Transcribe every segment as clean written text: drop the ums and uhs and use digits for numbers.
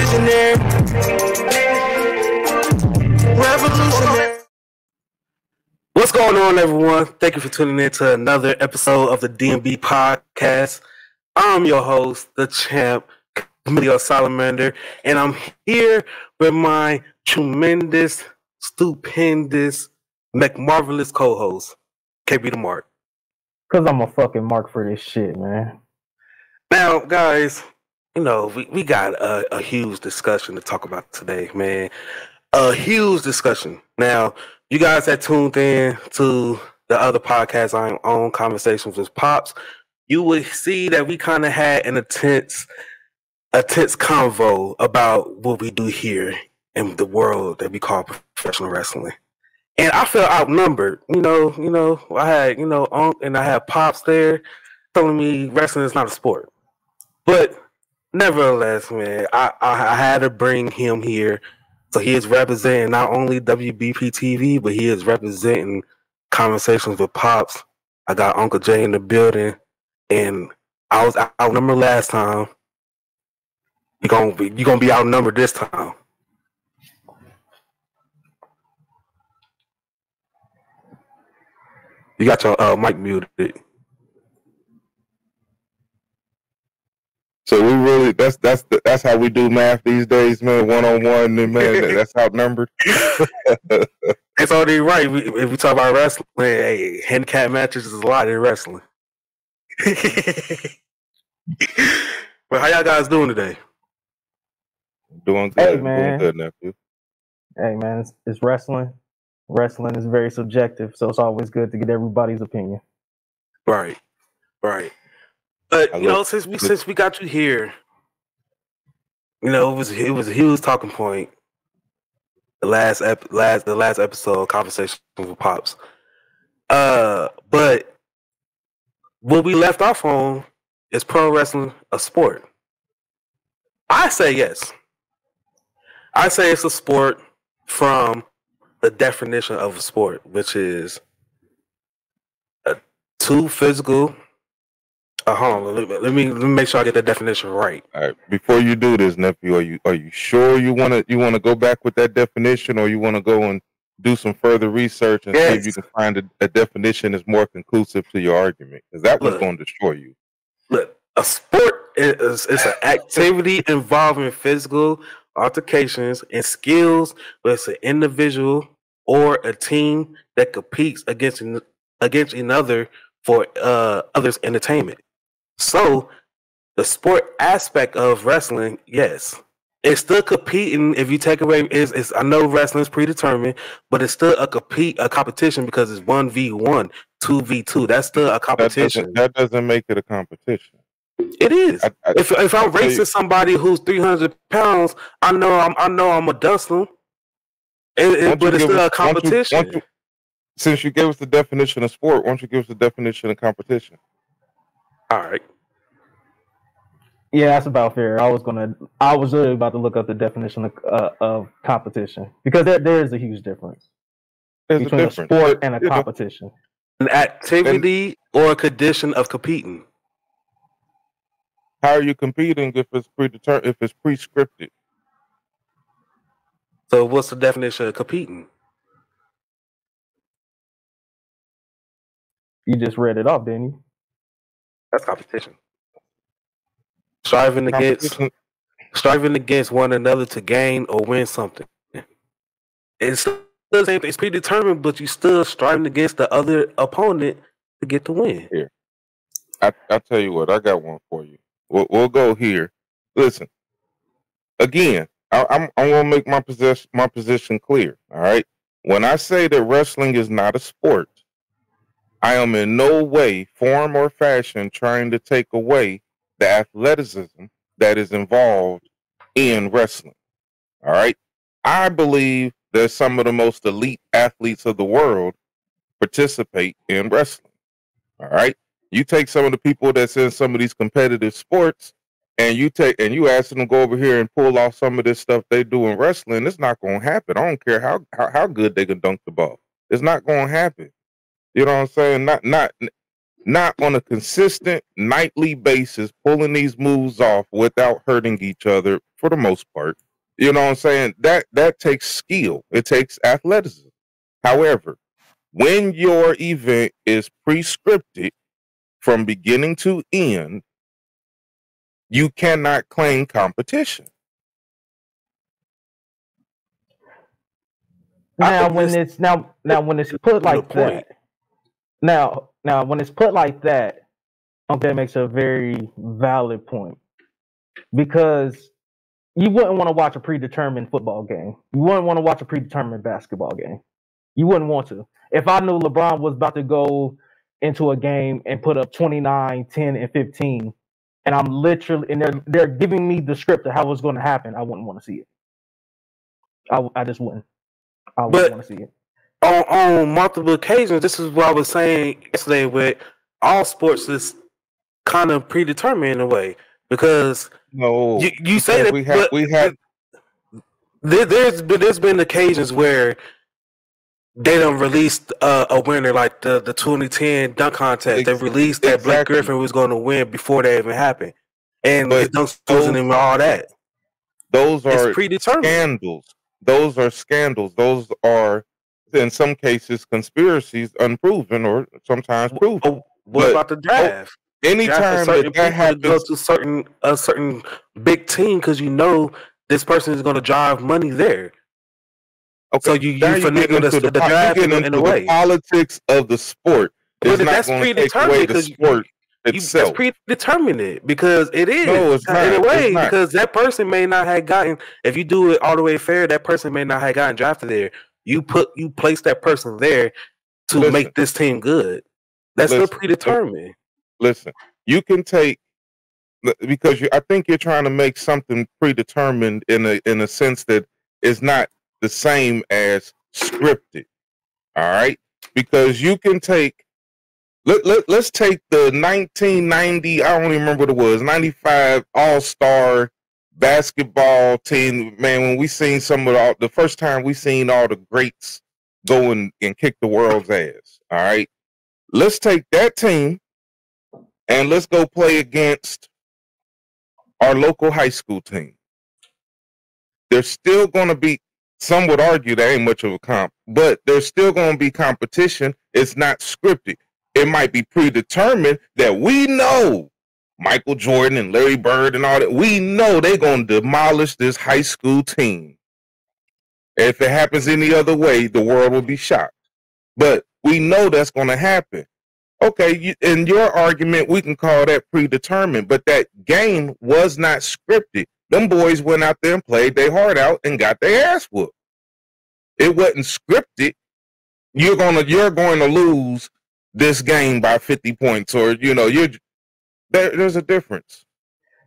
Visionary. Revolutionary. What's going on, everyone? Thank you for tuning in to another episode of the DMB podcast. I'm your host, the champ, Camille Salamander, and I'm here with my tremendous, stupendous, McMarvelous co-host, KB the Mark. Because I'm a fucking mark for this shit, man. Now, guys, you know, we got a huge discussion to talk about today, man. A huge discussion. Now, you guys that tuned in to the other podcast I'm on, Conversations with Pops, you would see that we kind of had an intense convo about what we do here in the world that we call professional wrestling. And I felt outnumbered. You know, I had, Unc and I had Pops there telling me wrestling is not a sport. But nevertheless, man, I had to bring him here. So he is representing not only WBP TV, but he is representing Conversations with Pops. I got Uncle Jay in the building, and I was outnumbered last time. You're gonna be outnumbered this time. You got your mic muted. So we really that's how we do math these days, man. 1-on-1, and man, that's outnumbered. It's already right. If we talk about wrestling, hey, handicap matches is a lot in wrestling. But how y'all guys doing today? Doing good, hey, man. Doing good, nephew. Hey man, it's wrestling. Wrestling is very subjective, so it's always good to get everybody's opinion. Right. But since we got you here, it was a huge talking point. The last episode, Conversation with Pops. But what we left off on is pro wrestling a sport. I say yes. I say it's a sport from the definition of a sport, which is two physical. Hold on, let me make sure I get the definition right. All right. Before you do this, nephew, are you sure you wanna go back with that definition, or you wanna go and do some further research and see if you can find a definition that's more conclusive to your argument? Because that was going to destroy you. Look, a sport is an activity involving physical altercations and skills, where it's an individual or a team that competes against another for others' entertainment. So, the sport aspect of wrestling, yes, it's still competing. If you take away, I know wrestling is predetermined, but it's still a competition because it's 1v1, 2v2. That's still a competition. That doesn't make it a competition. It is. If I'm racing somebody who's 300 pounds, I know I'm a dust them. But it's still a competition. Since you gave us the definition of sport, why don't you give us the definition of competition? All right. Yeah, that's about fair. I was really about to look up the definition of competition, because there is a huge difference between a sport and a competition. An activity or a condition of competing. How are you competing if it's predetermined? If it's prescripted? So, what's the definition of competing? You just read it off, didn't you? That's competition. Striving against one another to gain or win something. It's still the same thing. It's predetermined, but you still striving against the other opponent to get the win. Here, I tell you what, I got one for you. We'll go here. Listen, again, I'm gonna make my position clear. All right. When I say that wrestling is not a sport, I am in no way, form, or fashion trying to take away the athleticism that is involved in wrestling. All right. I believe that some of the most elite athletes of the world participate in wrestling. All right. You take some of the people that's in some of these competitive sports, and you ask them to go over here and pull off some of this stuff they do in wrestling. It's not going to happen. I don't care how good they can dunk the ball. It's not going to happen. You know what I'm saying? not on a consistent nightly basis pulling these moves off without hurting each other for the most part. You know what I'm saying? That takes skill. It takes athleticism. However, when your event is pre-scripted from beginning to end, you cannot claim competition. Now when it's put like that, now when it's put like that, that makes a very valid point, because you wouldn't want to watch a predetermined football game. You wouldn't want to watch a predetermined basketball game. You wouldn't want to. If I knew LeBron was about to go into a game and put up 29, 10, and 15, and I'm literally, and they're giving me the script of how it's going to happen, I wouldn't want to see it. I just wouldn't. I wouldn't want to see it. On multiple occasions, this is what I was saying yesterday, with all sports is kind of predetermined in a way, because you say that there's been occasions where they done released a winner, like the 2010 dunk contest. They released that Blake Griffin was going to win before that even happened, and the dunk and all that. Those are scandals. Those are scandals. Those are, in some cases, conspiracies, unproven or sometimes proven. What about the draft? Anytime that happens, go to a certain big team because you know this person is going to drive money there. Okay, so you finagle the draft in a way. The politics of the sport is not going to take away the sport itself. That's predetermined because it is. No, it's not. In a way, because that person may not have gotten. If you do it all the way fair, that person may not have gotten drafted there. You place that person there to make this team good. That's still predetermined. Listen, you can take, because I think you're trying to make something predetermined in a sense that is not the same as scripted. All right, because you can take. Let's take the 1990. I don't even remember what it was. 95 All-Star basketball team. Man, when we seen the first time we seen all the greats go and kick the world's ass. All right, let's take that team and let's go play against our local high school team. There's still going to be, some would argue that ain't much of a comp, but there's still going to be competition. It's not scripted. It might be predetermined that we know Michael Jordan and Larry Bird and all that. We know they're going to demolish this high school team. If it happens any other way, the world will be shocked. But we know that's going to happen. Okay, in your argument, we can call that predetermined, but that game was not scripted. Them boys went out there and played their heart out and got their ass whooped. It wasn't scripted. You're going to lose this game by 50 points, or there's a difference.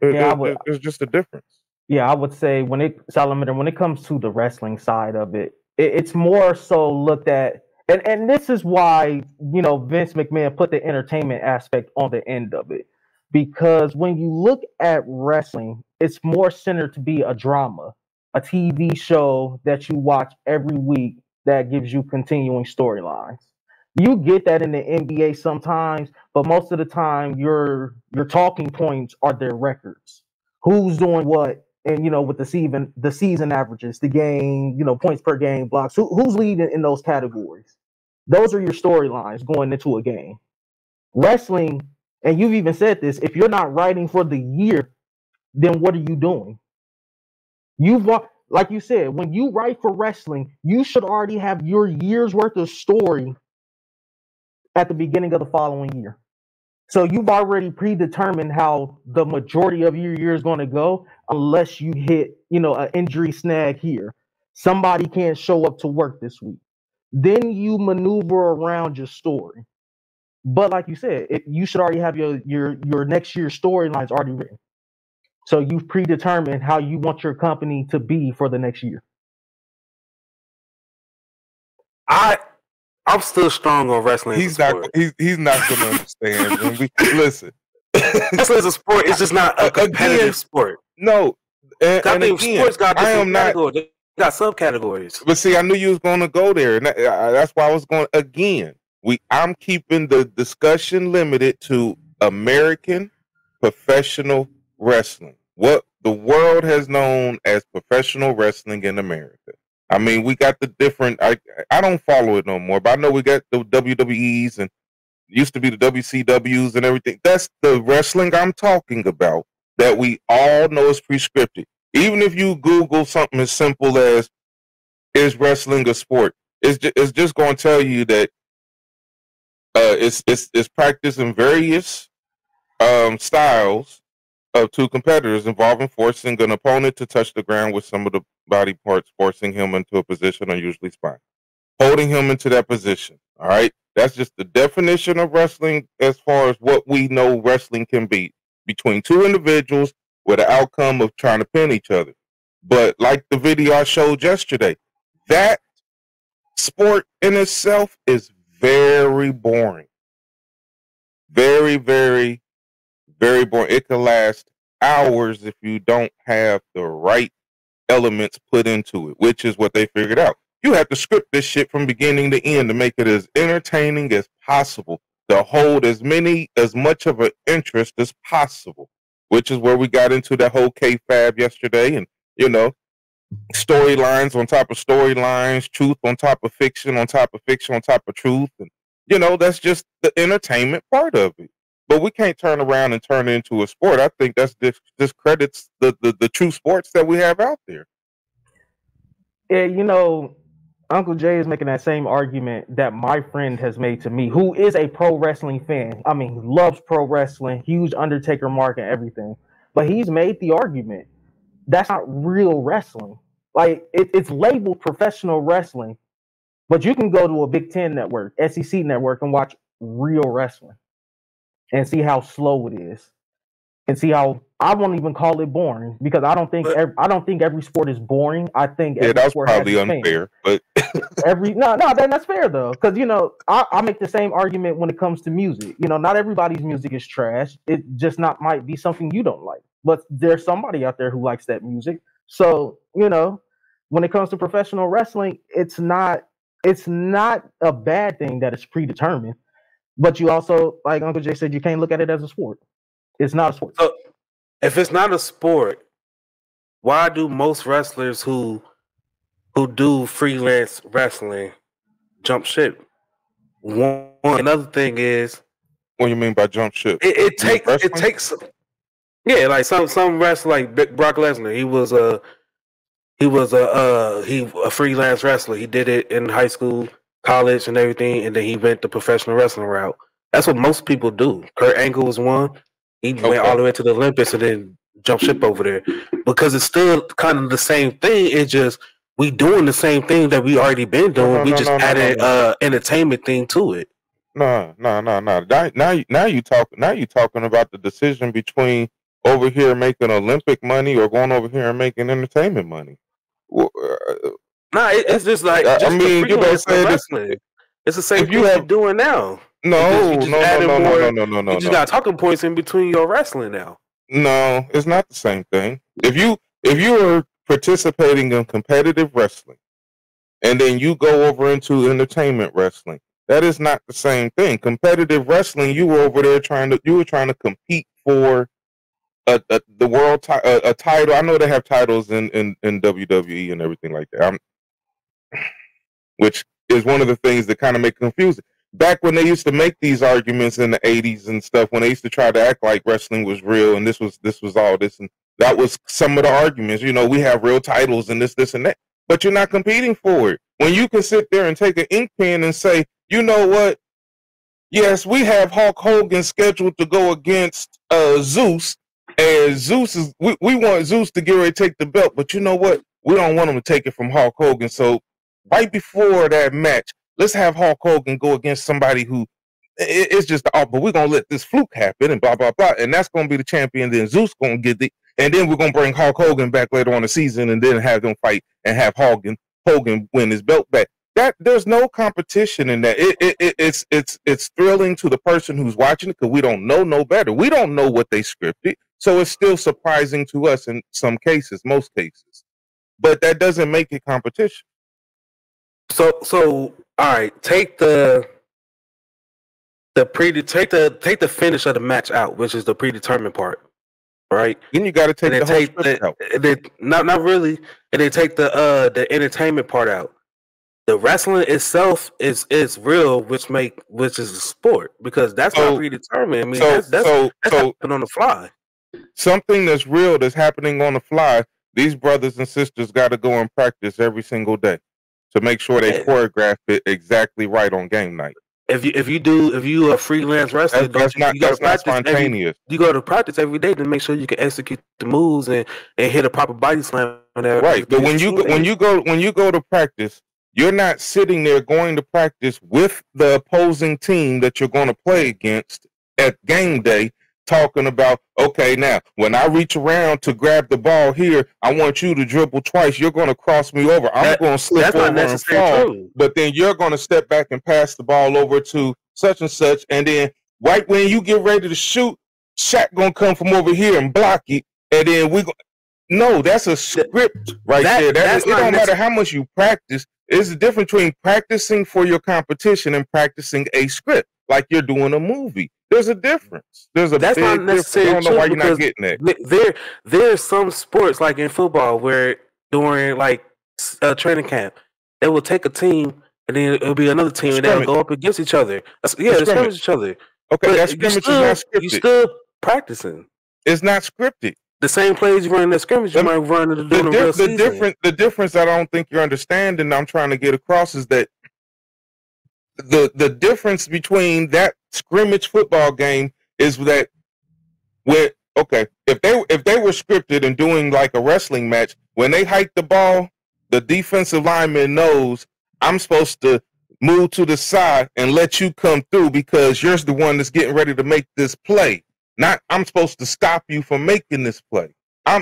There's just a difference. Yeah, I would say when it comes to the wrestling side of it, it's more so looked at. And this is why, Vince McMahon put the entertainment aspect on the end of it. Because when you look at wrestling, it's more centered to be a drama, a TV show that you watch every week that gives you continuing storylines. You get that in the NBA sometimes, but most of the time your talking points are their records. Who's doing what, and with the season averages, the game, points per game, blocks. Who's leading in those categories? Those are your storylines going into a game. Wrestling, and you've even said this, if you're not writing for the year, then what are you doing? Like you said, when you write for wrestling, you should already have your year's worth of story at the beginning of the following year. So you've already predetermined how the majority of your year is going to go, unless you hit, an injury snag here. Somebody can't show up to work this week. Then you maneuver around your story. But like you said, you should already have your next year's storylines already written. So you've predetermined how you want your company to be for the next year. I'm still strong on wrestling. He's not going to understand. Listen, wrestling is a sport. It's just not a competitive sport. No, I think sports got different categories. They got subcategories. But see, I knew you was going to go there, and that's why I was going again. I'm keeping the discussion limited to American professional wrestling. What the world has known as professional wrestling in America. I mean, we got the different. I don't follow it no more, but I know we got the WWEs and used to be the WCWs and everything. That's the wrestling I'm talking about that we all know is prescripted. Even if you Google something as simple as "is wrestling a sport," it's just going to tell you that it's practiced in various styles of two competitors involving forcing an opponent to touch the ground with some of the body parts, forcing him into a position, usually spine, holding him into that position. All right. That's just the definition of wrestling as far as what we know wrestling can be between two individuals with the outcome of trying to pin each other. But like the video I showed yesterday, that sport in itself is very boring. Very, very, very boring. It can last hours if you don't have the right elements put into it, which is what they figured out. You have to script this shit from beginning to end to make it as entertaining as possible, to hold as much of an interest as possible, which is where we got into that whole K-Fab yesterday, and storylines on top of storylines, truth on top of fiction, on top of fiction, on top of truth, and that's just the entertainment part of it. But we can't turn around and turn it into a sport. I think that's discredits the true sports that we have out there. Yeah, Uncle Jay is making that same argument that my friend has made to me, who is a pro wrestling fan. I mean, he loves pro wrestling, huge Undertaker mark and everything. But he's made the argument that's not real wrestling. Like, it's labeled professional wrestling, but you can go to a Big Ten network, SEC network, and watch real wrestling and see how slow it is, and see how I won't even call it boring, because I don't think every sport is boring. I think that's probably unfair, but that's fair though, because I make the same argument when it comes to music. Not everybody's music is trash. It just might be something you don't like, but there's somebody out there who likes that music. So when it comes to professional wrestling, it's not a bad thing that it's predetermined. But you also, like Uncle Jay said, you can't look at it as a sport. It's not a sport. So if it's not a sport, why do most wrestlers who do freelance wrestling jump ship? Another thing is, what do you mean by jump ship? It takes yeah, like some wrestler like Brock Lesnar. He was a freelance wrestler. He did it in high school, college, and everything, and then he went the professional wrestling route. That's what most people do. Kurt Angle was one. He went all the way to the Olympics and then jumped ship over there, because it's still kind of the same thing. It's just we doing the same thing that we already been doing. We just added entertainment thing to it. No. Now you talking about the decision between over here making Olympic money or going over here and making entertainment money. It's just like I mean, you know, saying it's the same thing you're doing now. No. You just got talking points in between your wrestling now. No, it's not the same thing. If you are participating in competitive wrestling and then you go over into entertainment wrestling, that is not the same thing. Competitive wrestling, you were over there trying to compete for the world a title. I know they have titles in WWE and everything like that, which is one of the things that kind of make it confusing. Back when they used to make these arguments in the 80s and stuff, when they used to try to act like wrestling was real and this was all this, and that was some of the arguments. You know, we have real titles and this and that, but you're not competing for it. When you can sit there and take an ink pen and say, you know what? Yes, we have Hulk Hogan scheduled to go against Zeus, and Zeus is we want Zeus to get ready to take the belt, but you know what? We don't want him to take it from Hulk Hogan. So right before that match, let's have Hulk Hogan go against somebody who it's just but we're gonna let this fluke happen and blah blah blah, and that's gonna be the champion. Then Zeus gonna get it, and then we're gonna bring Hulk Hogan back later on the season, and then have them fight and have Hogan win his belt back. That there's no competition in that. It's thrilling to the person who's watching it because we don't know no better. We don't know what they scripted, so it's still surprising to us in some cases, most cases. But that doesn't make it competition. So all right, take the take the finish of the match out, which is the predetermined part, right? Then you got to take the whole script out. Not really, and then take the entertainment part out. The wrestling itself is real, which is a sport, because that's not predetermined. I mean, that's happening on the fly. Something that's real that's happening on the fly. These brothers and sisters got to go and practice every single day to make sure they choreograph it exactly right on game night. If you a freelance wrestler, that's not spontaneous. You go to practice every day to make sure you can execute the moves and hit a proper body slam. Right, but when you go to practice, you're not sitting there going to practice with the opposing team that you're going to play against at game day, talking about, okay, now when I reach around to grab the ball here, I want you to dribble twice. You're going to cross me over. I'm going to slip over and fall. But then you're going to step back and pass the ball over to such and such. And then right when you get ready to shoot, Shaq going to come from over here and block it. And then no, that's a script right there. It don't matter how much you practice. It's the difference between practicing for your competition and practicing a script, like you're doing a movie. There's a difference. That's big not necessarily difference. I don't know why you're not getting that. There's some sports, like in football, where during like training camp, they will take a team and then it'll be another team and they'll go up against each other. They scrimmage each other. Okay, that scrimmage is not scripted. You're still practicing. It's not scripted. The same plays you run in the scrimmage, you might run in the real season. The difference I don't think you're understanding, I'm trying to get across, is that the difference between that scrimmage football game is that if they were scripted and doing like a wrestling match, when they hike the ball, the defensive lineman knows I'm supposed to move to the side and let you come through because you're the one that's getting ready to make this play. Not I'm supposed to stop you from making this play.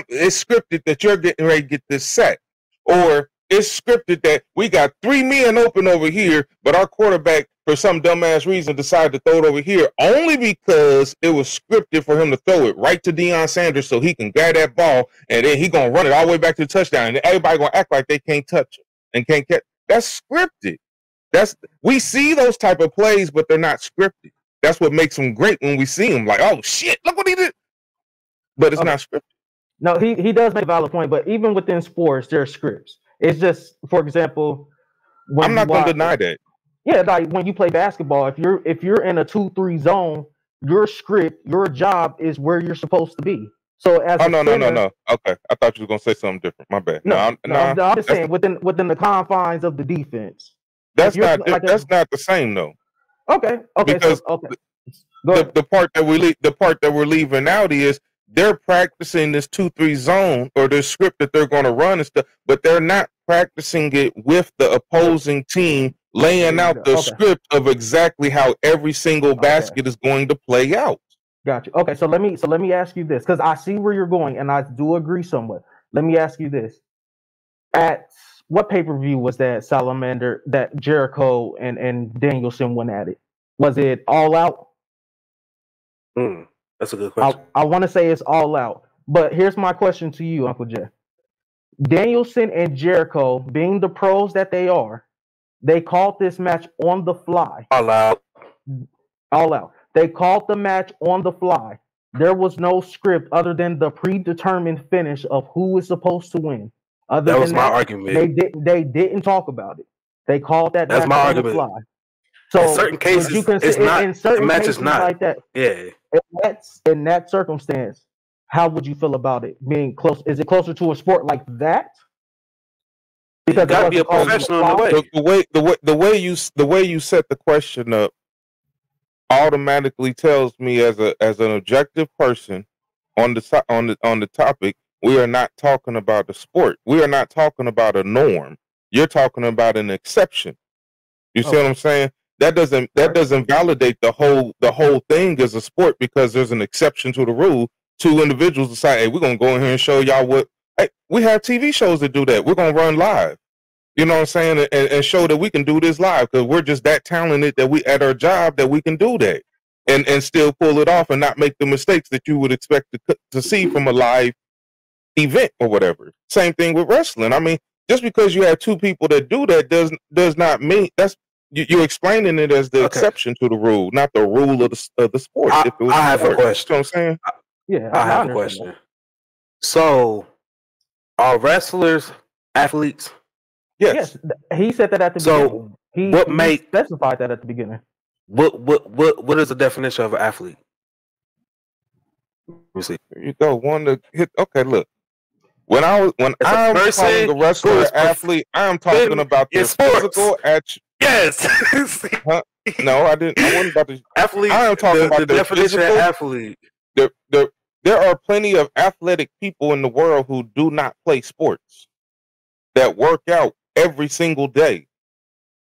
It's scripted that you're getting ready to get this sack. Or it's scripted that we got 3 men open over here, but our quarterback, for some dumbass reason, decided to throw it over here only because it was scripted for him to throw it right to Deion Sanders so he can grab that ball, and then he going to run it all the way back to the touchdown, and everybody going to act like they can't touch it and can't catch. That's scripted. We see those type of plays, but they're not scripted. That's what makes them great when we see them. Like, oh shit, look what he did. But it's not scripted. No, he does make a valid point. But even within sports, there are scripts. It's just, for example, I'm not going to deny that. Yeah, like when you play basketball, if you're in a 2-3 zone, your script, your job is where you're supposed to be. So as no. Okay, I thought you were going to say something different. My bad. No, I'm just saying within the confines of the defense. That's not the same though. Okay. Because the part that we're leaving out is they're practicing this 2-3 zone or the script that they're going to run and stuff, but they're not practicing it with the opposing team, laying out the script of exactly how every single basket is going to play out. Gotcha. Okay, so let me ask you this, because I see where you're going, and I do agree somewhat. Let me ask you this: at what pay-per-view was that Salamander, that Jericho and Danielson went at it? Was it All Out? That's a good question. I want to say it's All Out, but here's my question to you, Uncle Jay. Danielson and Jericho, being the pros that they are, they called this match on the fly. All Out. They called the match on the fly. There was no script other than the predetermined finish of who is supposed to win. That was my argument. They didn't talk about it. They called that. That's my argument. Fly. So in certain cases, it's not. In certain match is not like that. Yeah. In that circumstance, how would you feel about it being close? Is it closer to a sport like that? Because you gotta be a professional in the way. The way you set the question up automatically tells me as an objective person on the topic, we are not talking about the sport. We are not talking about a norm. You're talking about an exception. You see what I'm saying? That doesn't validate the whole thing as a sport, because there's an exception to the rule. Two individuals decide, hey, we're gonna go in here and show y'all what. Hey, we have TV shows that do that. We're gonna run live. You know what I'm saying? And show that we can do this live because we're just that talented that we at our job that we can do that and still pull it off and not make the mistakes that you would expect to see from a live event or whatever. Same thing with wrestling. I mean, just because you have two people that do that does not mean you're explaining it as the exception to the rule, not the rule of the sport. I have a question. You know what I'm saying? Yeah, I have a question. So, are wrestlers athletes? Yes. He said that at the beginning. He specified that at the beginning. What is the definition of an athlete? There you go. One to hit. Okay, look. When I'm calling a wrestler athlete, I'm talking about their physical attributes. Yes. Huh? No, I didn't. I wasn't about to. Athlete. I am talking about the their definition physical of athlete. There are plenty of athletic people in the world who do not play sports, that work out every single day,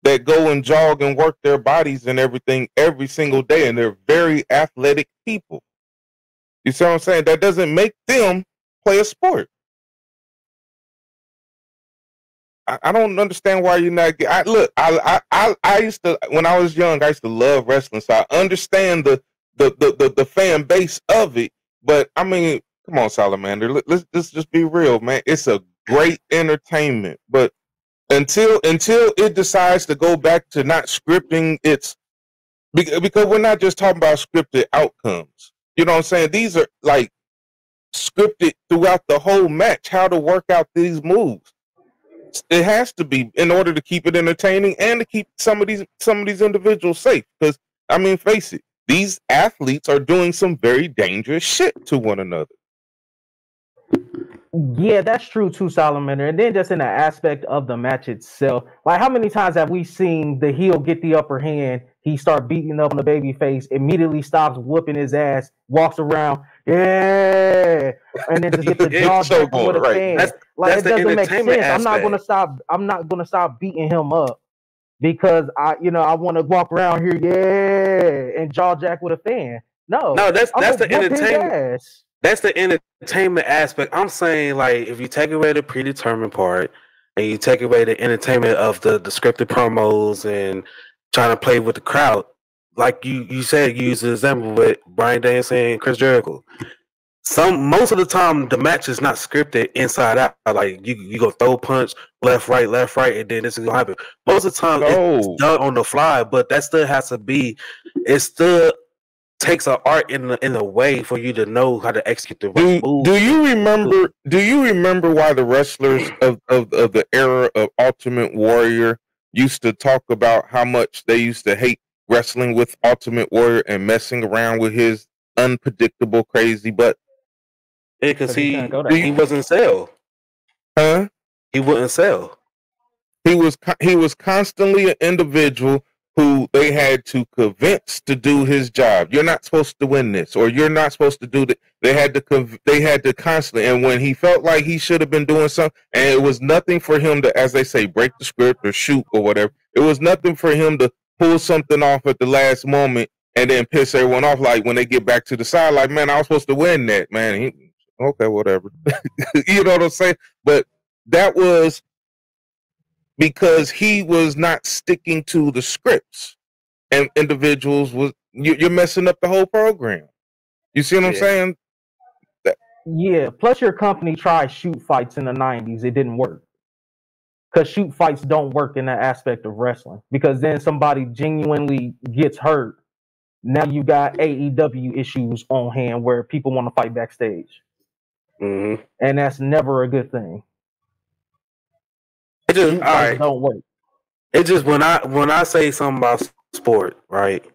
that go and jog and work their bodies and everything every single day, and they're very athletic people. You see what I'm saying? That doesn't make them play a sport. I don't understand why you're not. I used to, when I was young, I used to love wrestling, so I understand the fan base of it. But I mean, come on, Salamander, let's just be real, man. It's a great entertainment, but until it decides to go back to not scripting, it's because we're not just talking about scripted outcomes. You know what I'm saying? These are like scripted throughout the whole match, how to work out these moves. It has to be in order to keep it entertaining and to keep some of these individuals safe. Because I mean, face it, these athletes are doing some very dangerous shit to one another. Yeah, that's true too, Salamander. And then just in the aspect of the match itself, like how many times have we seen the heel get the upper hand? He start beating up on the baby face, immediately stops whooping his ass, walks around, yeah, and then just get the jaw jacked with a fan. Like it doesn't make sense. Aspect. I'm not gonna stop beating him up because I want to walk around here, yeah, and jaw jack with a fan. No, that's the entertainment. That's the entertainment aspect. I'm saying, like, if you take away the predetermined part and you take away the entertainment of the scripted promos and trying to play with the crowd, like you said, you used an example with Bryan Danielson and Chris Jericho. Most of the time, the match is not scripted inside out. Like you go throw punch left, right, and then this is gonna happen. Most of the time, it's done on the fly, but that still has to be. It still takes an art in a way for you to know how to execute the right move. Do you remember why the wrestlers of the era of Ultimate Warrior used to talk about how much they used to hate wrestling with Ultimate Warrior and messing around with his unpredictable crazy butt? Yeah, because he wasn't sell. Huh? He wouldn't sell. He was constantly an individual who they had to convince to do his job. You're not supposed to win this, or you're not supposed to do that. They had to constantly, and when he felt like he should have been doing something, and it was nothing for him to, as they say, break the script or shoot or whatever. It was nothing for him to pull something off at the last moment and then piss everyone off. Like when they get back to the side, like, man, I was supposed to win that, man. Okay, whatever. You know what I'm saying? But that was because he was not sticking to the scripts, and individuals you're messing up the whole program. You see what I'm saying? Yeah. Plus, your company tried shoot fights in the 90s. It didn't work because shoot fights don't work in that aspect of wrestling. Because then somebody genuinely gets hurt. Now you got AEW issues on hand where people want to fight backstage, and that's never a good thing. It just don't work. It just when I say something about sport, right?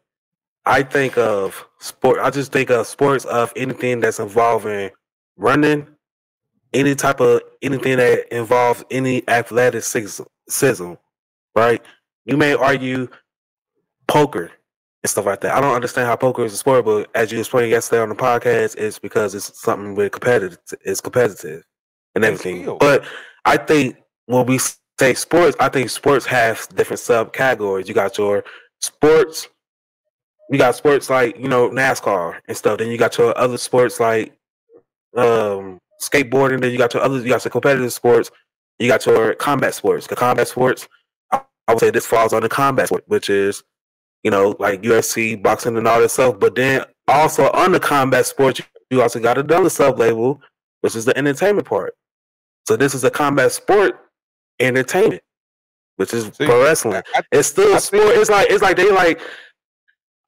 I think of sport. I just think of sports of anything that's involving running, anything that involves any athleticism, right? You may argue poker and stuff like that. I don't understand how poker is a sport, but as you explained yesterday on the podcast, it's because it's something with competitive and everything. But I think when we say sports, I think sports have different subcategories. You got your sports, like, NASCAR and stuff. Then you got your other sports like skateboarding. Then you got your competitive sports. You got your combat sports. The combat sports, I would say this falls on the combat sport, which is, like UFC, boxing, and all that stuff. But then also on the combat sports, you also got another sub-label, which is the entertainment part. So this is a combat sport entertainment. which is pro wrestling. It's still a sport. It's like they like.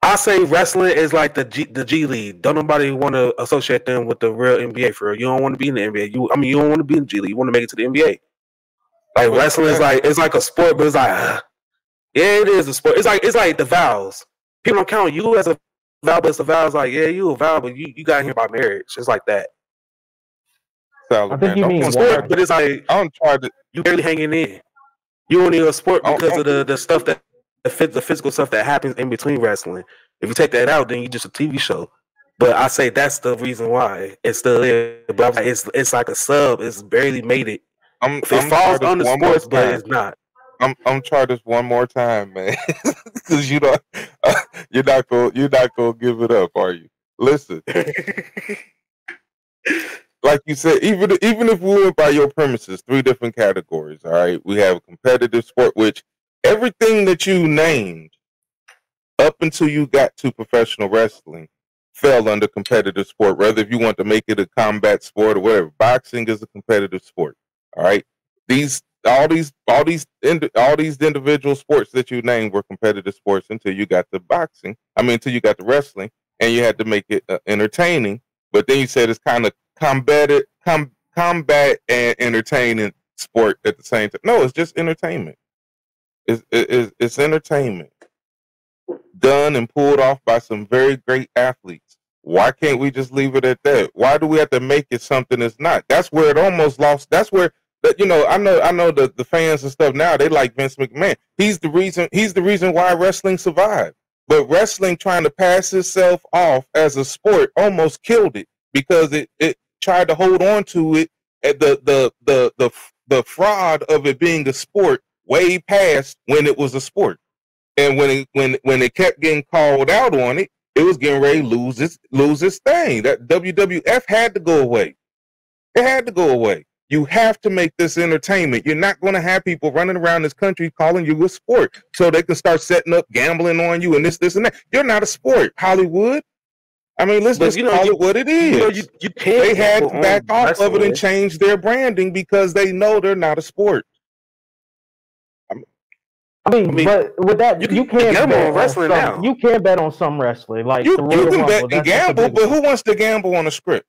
I say wrestling is like the G League. Don't nobody want to associate them with the real NBA for real. You don't want to be in the NBA. You don't want to be in the G League. You want to make it to the NBA. Like wrestling is like it's like a sport, but it's like yeah, it is a sport. It's like the vows. People don't count you as a vow, but it's the vows like yeah, you a vow, but you got here by marriage. It's like that. I think you mean sport, but it's like you barely hanging in. You only a sport because of the stuff that. The physical stuff that happens in between wrestling. If you take that out, then you're just a TV show. But I say that's the reason why it's still there. But I'm like, it's like a sub. It's barely made it. It falls on the sports, but it's not. I'm trying this one more time, man, because you're not gonna give it up, are you? Listen, like you said, even if we went by your premises, 3 different categories. All right, we have a competitive sport, which everything that you named up until you got to professional wrestling fell under competitive sport, whether if you want to make it a combat sport or whatever. Boxing is a competitive sport. All right. All these individual sports that you named were competitive sports until you got to boxing. Until you got to wrestling, and you had to make it entertaining. But then you said it's kind of combat and entertaining sport at the same time. No, it's just entertainment. It's entertainment done and pulled off by some very great athletes. Why can't we just leave it at that? Why do we have to make it something it's not? That's where it almost lost. That's where I know the fans and stuff now, they like Vince McMahon. He's the reason why wrestling survived. But wrestling trying to pass itself off as a sport almost killed it because it tried to hold on to it at the fraud of it being a sport way past when it was a sport. And when it kept getting called out on it, it was getting ready to lose its thing. That WWF had to go away. It had to go away. You have to make this entertainment. You're not going to have people running around this country calling you a sport so they can start setting up gambling on you and this and that. You're not a sport, Hollywood. Let's just call it what it is. You can't. They had to back off of it and change their branding because they know they're not a sport. But with that, you can't bet on wrestling now. You can bet on some wrestling, like you can bet and gamble, but who wants to gamble on a script?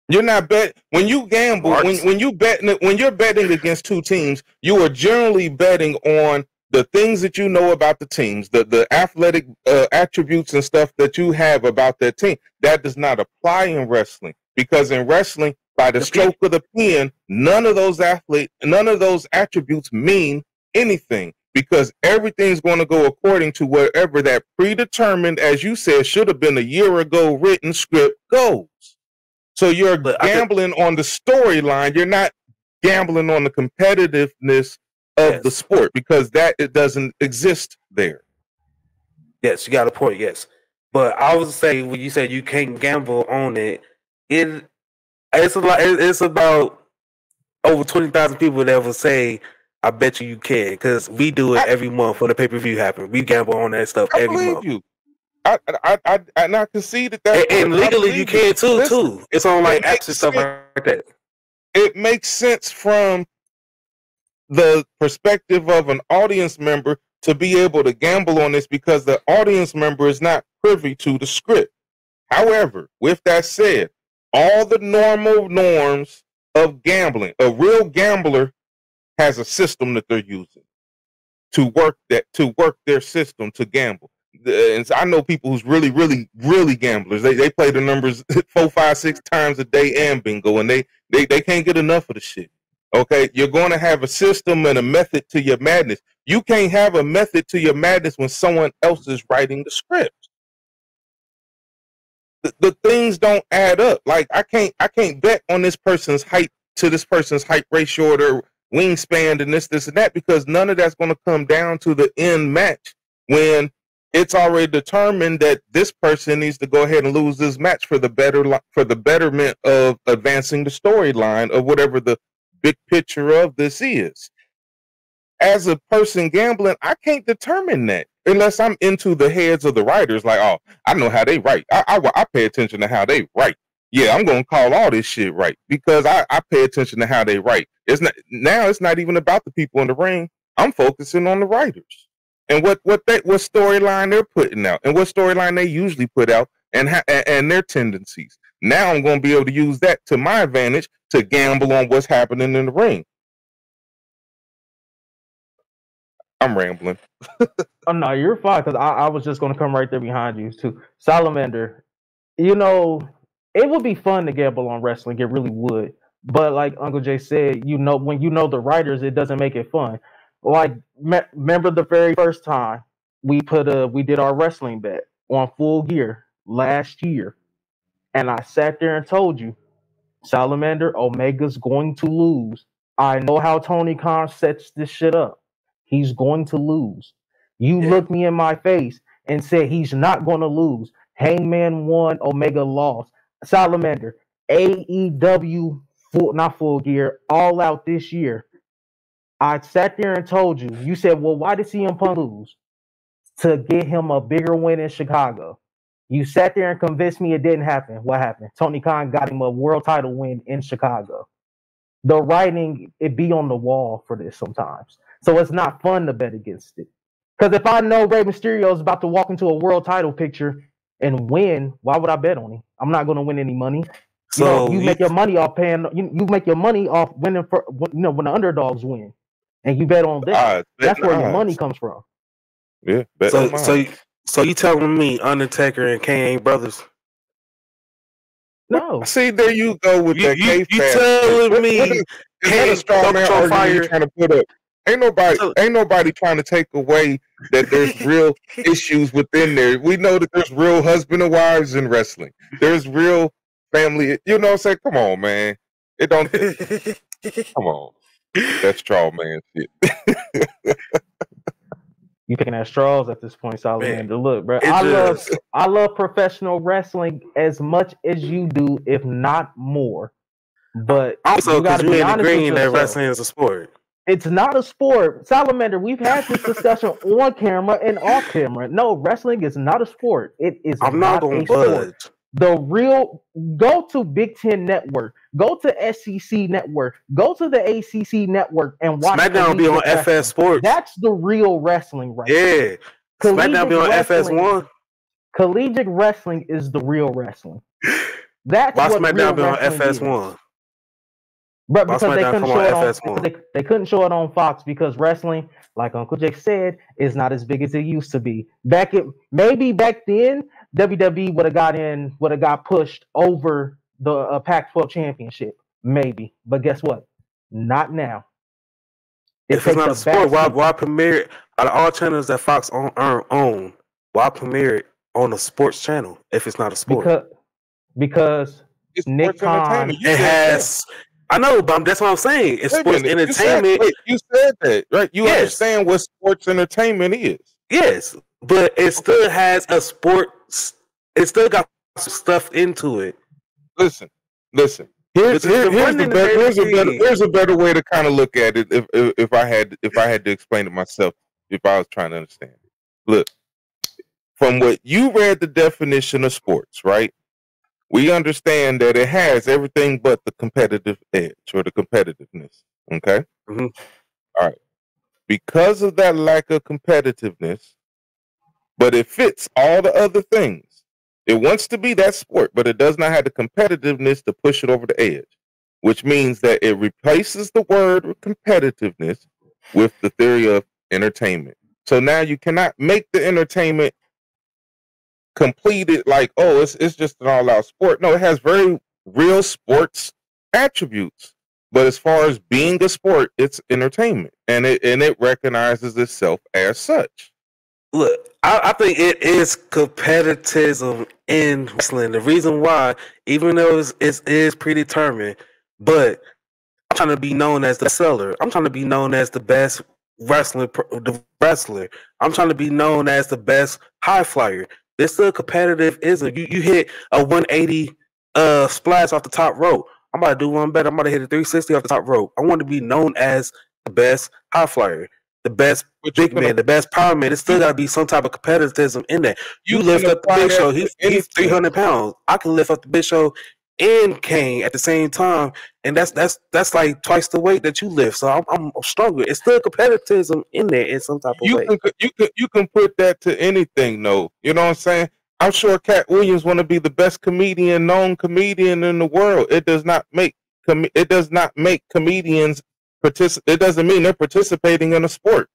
You're not bet when you gamble. When you're betting against 2 teams, you are generally betting on the things that you know about the teams, the athletic attributes and stuff that you have about that team. That does not apply in wrestling because in wrestling, by the stroke of the pen, none of those attributes mean anything. Because everything's going to go according to whatever that predetermined, as you said, should have been a year ago written script goes. So you're gambling on the storyline. You're not gambling on the competitiveness of the sport because it doesn't exist there. Yes, you got a point. Yes, but I would say when you said you can't gamble on it, it's about over 20,000 people that will say. I bet you can, because we do it every month when the pay-per-view happens. We gamble on that stuff every month. I concede that. And legally you can too. It's on like apps and stuff like that. It makes sense from the perspective of an audience member to be able to gamble on this because the audience member is not privy to the script. However, with that said, all the normal norms of gambling, a real gambler has a system that they're using to work their system to gamble. And so I know people who's really, really, really gamblers. They play the numbers 4, 5, 6 times a day and bingo, and they can't get enough of the shit. Okay, you're going to have a system and a method to your madness. You can't have a method to your madness when someone else is writing the script. The things don't add up. Like I can't bet on this person's height to this person's height ratio or their wingspan and this and that because none of that's going to come down to the end match when it's already determined that this person needs to go ahead and lose this match for the betterment of advancing the storyline of whatever the big picture of this is. As a person gambling, I can't determine that unless I'm into the heads of the writers. Like, oh, I know how they write. I pay attention to how they write. Yeah, I'm gonna call all this shit right because I pay attention to how they write. It's not even about the people in the ring. I'm focusing on the writers and what storyline they're putting out and what storyline they usually put out and their tendencies. Now I'm going to be able to use that to my advantage to gamble on what's happening in the ring. I'm rambling. Oh no, you're fine, because I was just going to come right there behind you too. Salamander, you know, it would be fun to gamble on wrestling. It really would. But like Uncle Jay said, you know, when you know the writers, it doesn't make it fun. Like, remember the very first time we did our wrestling bet on Full Gear last year, and I sat there and told you, Salamander, Omega's going to lose. I know how Tony Khan sets this shit up. He's going to lose. You looked me in my face and said he's not going to lose. Hangman won, Omega lost. Salamander, AEW, not Full Gear, All Out this year. I sat there and told you. You said, well, why did CM Punk lose? To get him a bigger win in Chicago. You sat there and convinced me it didn't happen. What happened? Tony Khan got him a world title win in Chicago. The writing, it be on the wall for this sometimes. So it's not fun to bet against it. Because if I know Rey Mysterio is about to walk into a world title picture and win, why would I bet on him? I'm not going to win any money. So you make your money off paying. You make your money off winning for when the underdogs win, and you bet on this. That's where your money comes from. Yeah. So you telling me Undertaker and Kane ain't brothers? No. See, there you go with that. You telling me Kane fire trying to put up? Ain't nobody trying to take away that there's real issues within there. We know that there's real husband and wives in wrestling. There's real family. You know what I'm saying? Come on, man. It don't. Come on. That's straw man shit. You picking at straws at this point, Salamander. Look, bro. I love professional wrestling as much as you do, if not more. But also, because you ain't agreeing that wrestling is a sport. It's not a sport. Salamander, we've had this discussion on camera and off camera. No, wrestling is not a sport. It is not going to budge. The real, go to Big Ten Network, go to SEC Network, go to the ACC Network and watch SmackDown be on FS Sports. That's the real wrestling right Yeah. SmackDown be on FS1. Collegiate wrestling is the real wrestling. That's why what SmackDown be on FS1? But because they couldn't show it on Fox because wrestling, like Uncle Jake said, is not as big as it used to be. Maybe back then, WWE would have got pushed over the Pac-12 championship, maybe. But guess what? Not now. If it's not a sport, why premiere it out of all channels that Fox own? Why premiere it on a sports channel if it's not a sport? Because it's Nick Khan, it has. I know, but that's what I'm saying. It's sports entertainment. You said that, right? You understand what sports entertainment is. Yes, but it still has a sports. It still got stuff into it. Listen. Here's a better way to kind of look at it. If I had to explain it myself, if I was trying to understand it. Look, from what you read, the definition of sports, right? We understand that it has everything but the competitive edge or the competitiveness. Okay. Mm-hmm. All right. Because of that lack of competitiveness, but it fits all the other things. It wants to be that sport, but it does not have the competitiveness to push it over the edge, which means that it replaces the word competitiveness with the theory of entertainment. So now you cannot make the entertainment completed like, oh, it's just an all-out sport. No, it has very real sports attributes. But as far as being a sport, it's entertainment, and it recognizes itself as such. Look, I think it is competitism in wrestling. The reason why, even though it is predetermined, but I'm trying to be known as the seller. I'm trying to be known as the best wrestler. I'm trying to be known as the best high flyer. There's still competitivism. You hit a 180 splash off the top rope. I'm about to do one better. I'm about to hit a 360 off the top rope. I want to be known as the best high flyer, the best big man, the best power man. There's still got to be some type of competitivism in that. You lift up the Big Show. He's 300 pounds. I can lift up the Big Show. and Kane at the same time, and that's like twice the weight that you lift. So I'm stronger. It's still competitivism in there in some type of way. You can put that to anything, though. You know what I'm saying? I'm sure Cat Williams want to be the best known comedian in the world. It does not make comedians participate. It doesn't mean they're participating in a sport.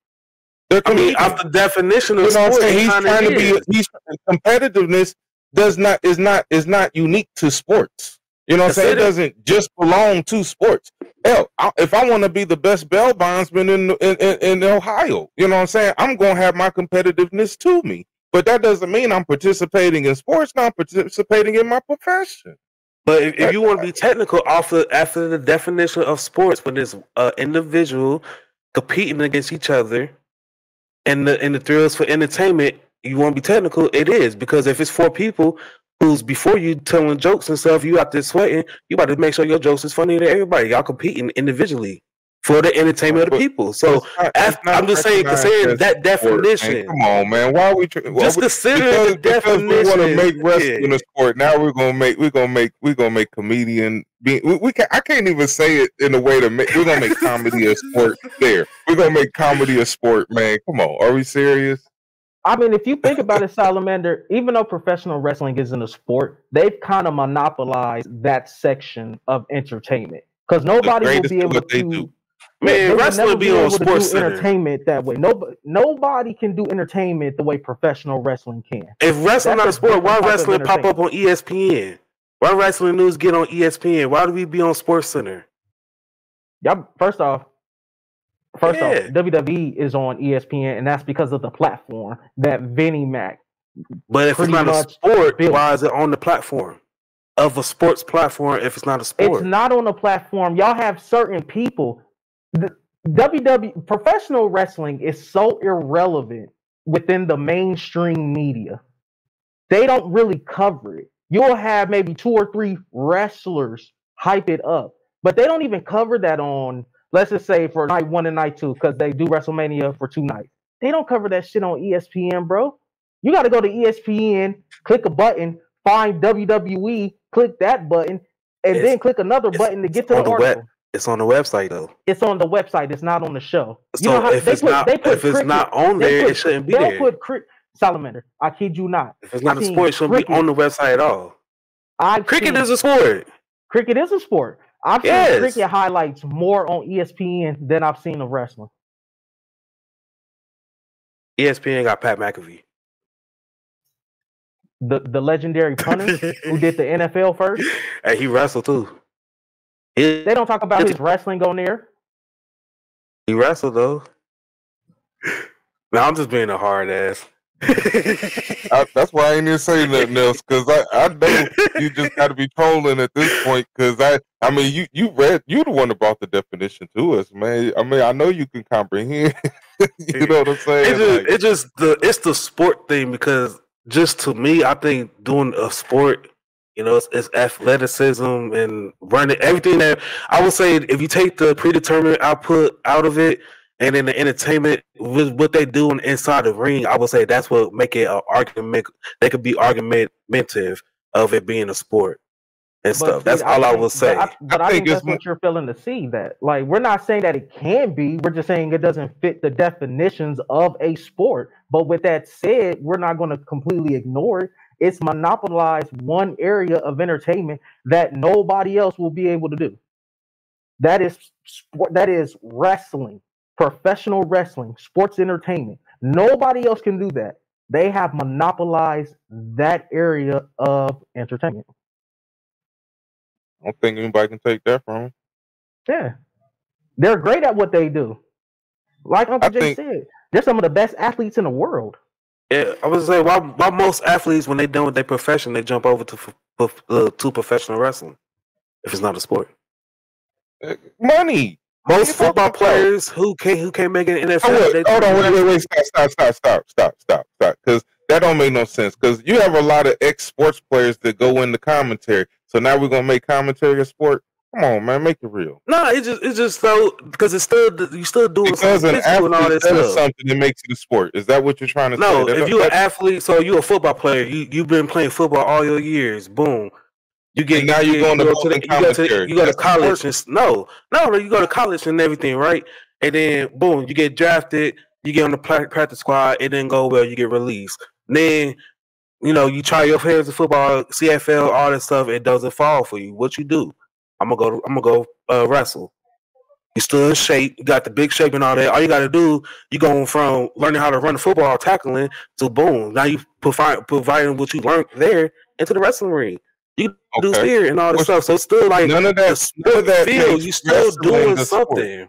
They're comedians. I mean, off the definition of sport, he's trying to be. Competitiveness is not unique to sports. You know what I'm saying? It doesn't just belong to sports. Hell, if I want to be the best bail bondsman in Ohio, you know what I'm saying? I'm going to have my competitiveness to me. But that doesn't mean I'm participating in sports. I'm participating in my profession. But if you want to be technical, after the definition of sports, when there's individual competing against each other, and the thrills for entertainment, you want to be technical. It is, because if it's 4 people who's before you telling jokes and stuff, you out there sweating, you about to make sure your jokes is funny to everybody. Y'all competing individually for the entertainment of the people. So I'm just saying, considering that definition. Man, come on, man. Why are we just consider the definition? Because we want to make wrestling a sport. Now we're gonna make comedian. I can't even say it in a way to make. We're gonna make comedy a sport. There, we're gonna make comedy a sport, man. Come on, are we serious? I mean, if you think about it, Salamander, even though professional wrestling isn't a sport, they've kind of monopolized that section of entertainment, because nobody will be able to do. Man, wrestling be on Sports Center. Entertainment that way. Nobody can do entertainment the way professional wrestling can. If wrestling not a sport, why wrestling pop up on ESPN? Why wrestling news get on ESPN? Why do we be on Sports Center? Y'all, first off, WWE is on ESPN, and that's because of the platform that Vinnie Mac. But if it's not a sport, why is it on the platform of a sports platform? If it's not a sport, it's not on the platform. Y'all have certain people. The professional wrestling is so irrelevant within the mainstream media. They don't really cover it. You'll have maybe 2 or 3 wrestlers hype it up, but they don't even cover that on, let's just say, for night 1 and night 2, because they do WrestleMania for 2 nights. They don't cover that shit on ESPN, bro. You got to go to ESPN, click a button, find WWE, click that button, and then click another button to get to the article. It's on the website, though. It's on the website. It's not on the show. So you know if it's not on there, it shouldn't be there. They'll put Salamander. I kid you not. If it's not a sport, it shouldn't be on the website at all. Cricket is a sport. Cricket is a sport. I've seen cricket highlights more on ESPN than I've seen of wrestling. ESPN got Pat McAfee. The legendary punter who did the NFL first. And he wrestled too. They don't talk about his wrestling on there. He wrestled though. Now I'm just being a hard ass. That's why I ain't even saying nothing else, because I know you just got to be trolling at this point. Because I mean you the one that brought the definition to us, man. I mean I know you can comprehend. You know what I'm saying? It's the sport thing, because just to me, I think doing a sport, you know, it's athleticism and running, everything that I would say. If you take the predetermined output out of it, and then the entertainment with what they do inside the ring, I would say that's what make it an argument. They could be argumentative of it being a sport and stuff. That's all I will say. I think that's what you're feeling to see. That, like, we're not saying that it can be. We're just saying it doesn't fit the definitions of a sport. But with that said, we're not going to completely ignore it. It's monopolized one area of entertainment that nobody else will be able to do. That is wrestling, professional wrestling, sports entertainment. Nobody else can do that. They have monopolized that area of entertainment. I don't think anybody can take that from them. Yeah. They're great at what they do. Like Uncle Jay said, they're some of the best athletes in the world. Yeah, I was saying, why most athletes, when they done with their profession, they jump over to professional wrestling if it's not a sport? Money. Most football players who can't make an NFL. Hold on, wait, stop. Because that don't make no sense. Because you have a lot of ex-sports players that go into commentary. So now we're gonna make commentary a sport. Come on, man, make it real. No, it's just so, because it's still, you still doing something. Because an athlete does something that makes it a sport. Is that what you're trying to say? No, if you're an athlete, so you're a football player, you've been playing football all your years. Boom, You get And now you're going to you Golden go to Commentary. you go to That's a college sport. and you go to college and everything, right? And then boom, you get drafted, you get on the practice squad, it didn't go well, you get released. Then you try your hands in football, CFL, all that stuff, it doesn't fall for you. What you do? I'm gonna go wrestle. You still in shape, you got the big shape and all that. All you gotta do, you going from learning how to run the football, tackling, to boom. Now you providing what you learned there into the wrestling ring. You do Okay. steer and all this stuff. So it's still like None of the that sport field, makes you still wrestling doing the sport. something.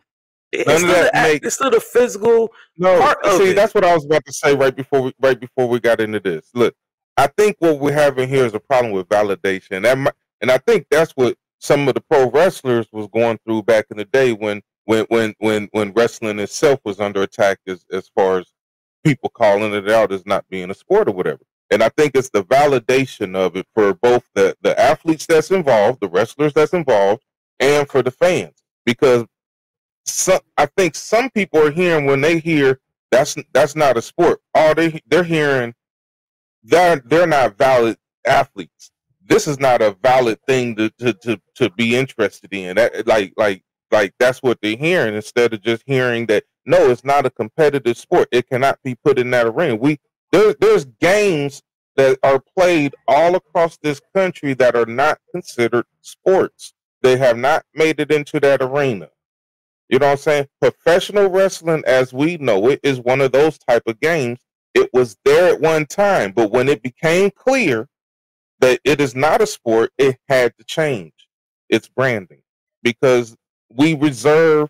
It's None of still that the makes it's still the physical no. part of See, it. that's what I was about to say right before we got into this. Look, I think what we're having here is a problem with validation, and I think that's what some of the pro wrestlers was going through back in the day when wrestling itself was under attack as far as people calling it out as not being a sport or whatever. And I think it's the validation of it for both the athletes that's involved, the wrestlers that's involved, and for the fans. Because I think some people are hearing when they hear that's not a sport. All they're hearing they're not valid athletes. This is not a valid thing to be interested in. That like that's what they're hearing instead of just hearing that no, it's not a competitive sport. It cannot be put in that arena. There's games that are played all across this country that are not considered sports. They have not made it into that arena. You know what I'm saying? Professional wrestling, as we know it, is one of those type of games. It was there at one time, but when it became clear that it is not a sport, it had to change its branding because we reserve,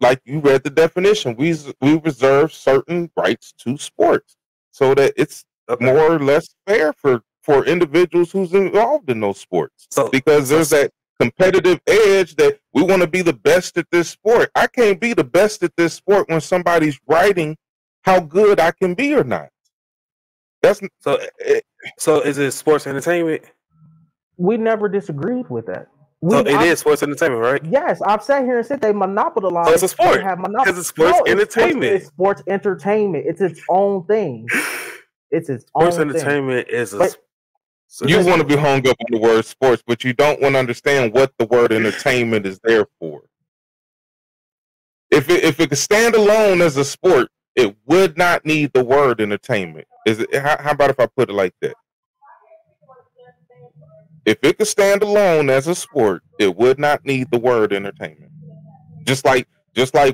like you read the definition, we reserve certain rights to sports so that it's more or less fair for individuals who's involved in those sports. Because there's that competitive edge that we want to be the best at this sport. I can't be the best at this sport when somebody's writing how good I can be or not. That's so is it sports entertainment? We never disagreed with that. It is sports entertainment, right? Yes, I've sat here and said they monopolize. So it's a sport. They have because it's sports entertainment. It's sports entertainment. It's its own thing. It's its sports own entertainment thing. is a. You want to be hung up on the word sports, but you don't want to understand what the word entertainment is there for. If it could stand alone as a sport, it would not need the word entertainment. How about if I put it like that? If it could stand alone as a sport, it would not need the word entertainment. Just like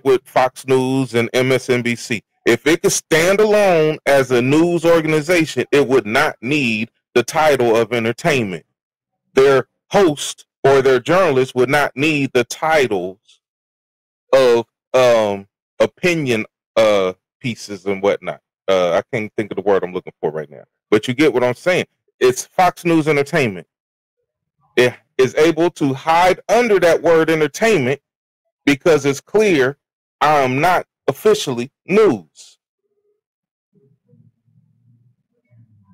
with Fox News and MSNBC. If it could stand alone as a news organization, it would not need the title of entertainment. Their host or their journalist would not need the titles of opinion pieces and whatnot. I can't think of the word I'm looking for right now. But you get what I'm saying. It's Fox News Entertainment. It is able to hide under that word entertainment because it's clear I am not officially news.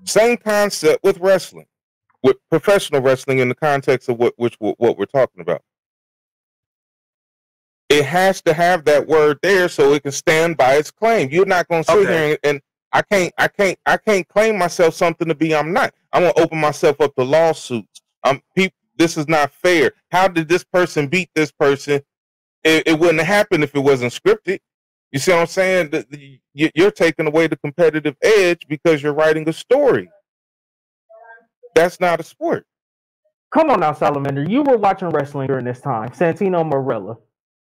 Same concept with wrestling, with professional wrestling in the context of what we're talking about. It has to have that word there so it can stand by its claim. You're not going to sit here and I can't claim myself something to be I'm not. I'm going to open myself up to lawsuits. This is not fair. How did this person beat this person? It wouldn't have happened if it wasn't scripted. You see what I'm saying? You're taking away the competitive edge because you're writing a story. That's not a sport. Come on now, Salamander. You were watching wrestling during this time. Santino Marella.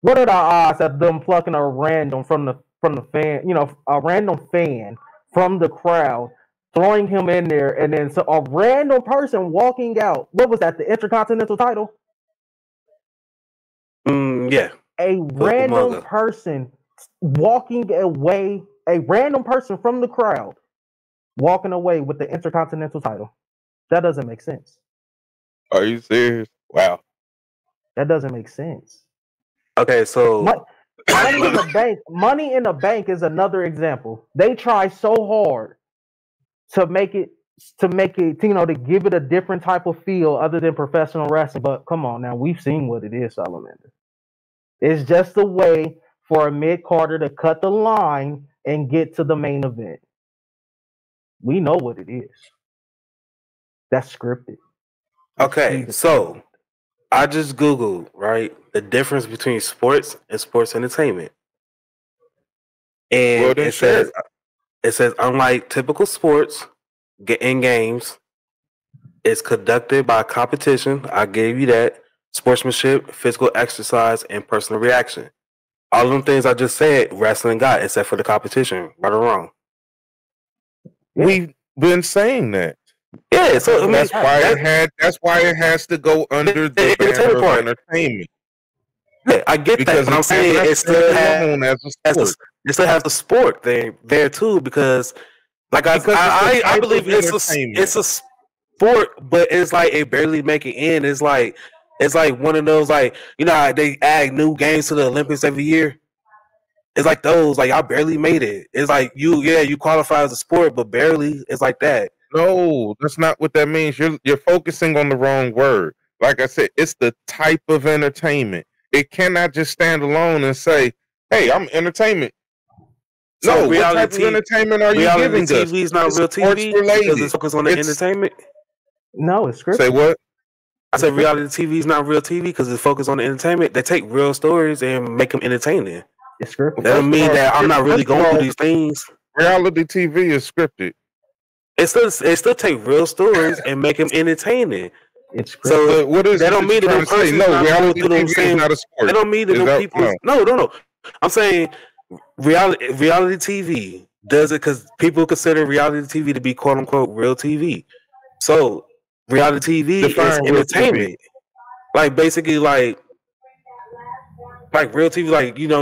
What are the odds of them plucking a random from the fan? A random fan from the crowd, throwing him in there, and then a random person walking out. What was that? The Intercontinental title? Yeah. A random person walking away, a random person from the crowd walking away with the Intercontinental title. That doesn't make sense. Are you serious? Wow. That doesn't make sense. Okay, so Money in the Bank is another example. They try so hard to make it, to give it a different type of feel other than professional wrestling. But come on now, we've seen what it is, Salamander. It's just a way for a mid-carder to cut the line and get to the main event. We know what it is. That's scripted. It's Okay, predetermined. so I just Googled, right, the difference between sports and sports entertainment. Well, And then share. it says unlike typical sports in games, it's conducted by competition. I gave you that. Sportsmanship, physical exercise, and personal reaction. All of them things I just said, wrestling got, except for the competition. Right or wrong? Yeah. We've been saying that. Yeah, so I mean, That's why it has to go under the entertainment banner of part. entertainment. Yeah, I get Because that, but I'm saying it still has it still has the sport thing there too, because like I believe it's a sport, but it's like it barely make it in. It's like one of those, like, you know how they add new games to the Olympics every year. It's like those, like, I barely made it. It's like you qualify as a sport, but barely. It's like that. No, that's not what that means. You're focusing on the wrong word. Like I said, it's the type of entertainment. It cannot just stand alone and say, "Hey, I'm entertainment." So No, what type of entertainment are you giving us? TV is not real TV because it's focused on the entertainment. No, it's scripted. Say what? I said reality TV is not real TV because it's focused on the entertainment. They take real stories and make them entertaining. It's scripted. That doesn't mean that I'm not really going through these things. Reality TV is scripted. It still take real stories and make them entertaining. It's scripted. So what is that don't mean that them persons no, reality TV is not a sport. That don't mean that them people. No. I'm saying reality TV does it because people consider reality TV to be quote unquote real TV. So reality TV is entertainment. TV. Like basically like real TV, like, you know,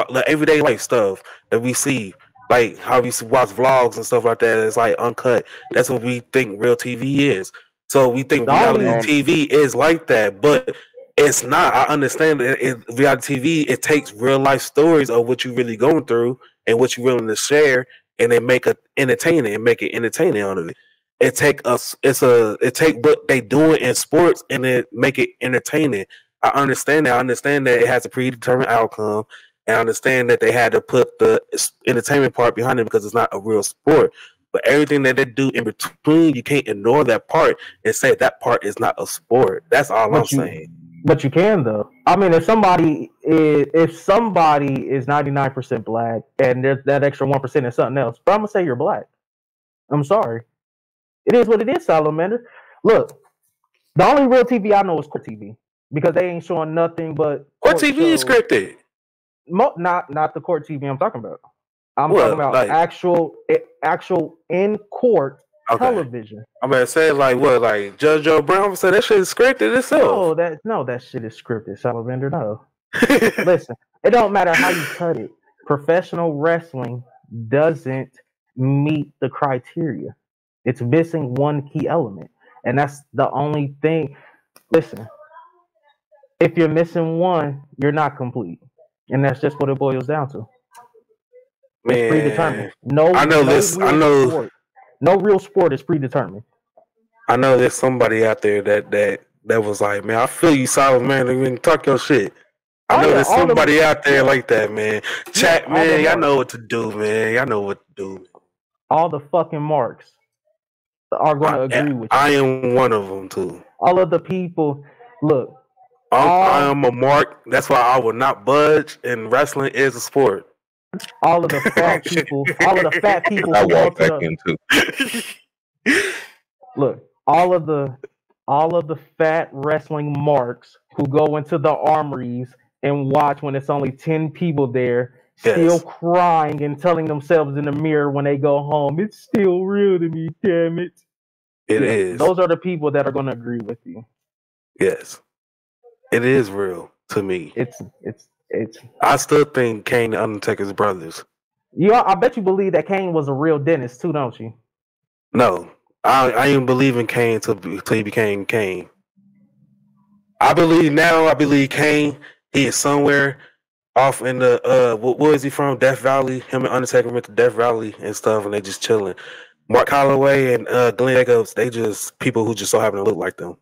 like everyday life stuff that we see, like how we watch vlogs and stuff like that. It's like uncut. That's what we think real TV is. So we think reality TV is like that, but it's not. I understand that reality TV, it takes real life stories of what you're really going through and what you're willing to share, and they make it entertaining and make it entertaining out of it. It take what they do in sports and it make it entertaining. I understand that. I understand that it has a predetermined outcome, and I understand that they had to put the entertainment part behind it because it's not a real sport. But everything that they do in between, you can't ignore that part and say that part is not a sport. That's all I'm saying. But you can, though. I mean, if somebody is 99% black and there's that extra 1% is something else, but I'm gonna say you're black. I'm sorry. It is what it is, Salamander. Look, the only real TV I know is Court TV because they ain't showing nothing but Court TV is scripted. Not the Court TV I'm talking about. I'm talking about like actual in court television. I'm about to say like Judge Joe Brown said that shit is scripted itself. That shit is scripted, Salamander. No. Listen, it don't matter how you cut it. Professional wrestling doesn't meet the criteria. It's missing one key element, and that's the only thing. Listen, if you're missing one, you're not complete, and that's just what it boils down to. Man, it's predetermined. No real sport is predetermined. I know there's somebody out there that was like, man, I feel you, Salamander, man, talk your shit. I know there's somebody out there like that, man. Chat, man, y'all know what to do, man. Y'all know what to do. All the fucking marks are going to agree with you. I am one of them too. All of the people, look. I am a mark. That's why I will not budge. And wrestling is a sport. All of the fat people. I walk back into. Look, all of the fat wrestling marks who go into the armories and watch when it's only 10 people there, still crying and telling themselves in the mirror when they go home, it's still real to me, damn it. It is. Those are the people that are going to agree with you. Yes. It is real to me. It's I still think Kane and Undertaker's brothers. I bet you believe that Kane was a real dentist too, don't you? No. I ain't believe in Kane till he became Kane. I believe Kane, he is somewhere off in the where is he from? Death Valley. Him and Undertaker went to Death Valley and stuff, and they just chilling. Mark Holloway and Glenn Jacobs, they just people who just so happen to look like them.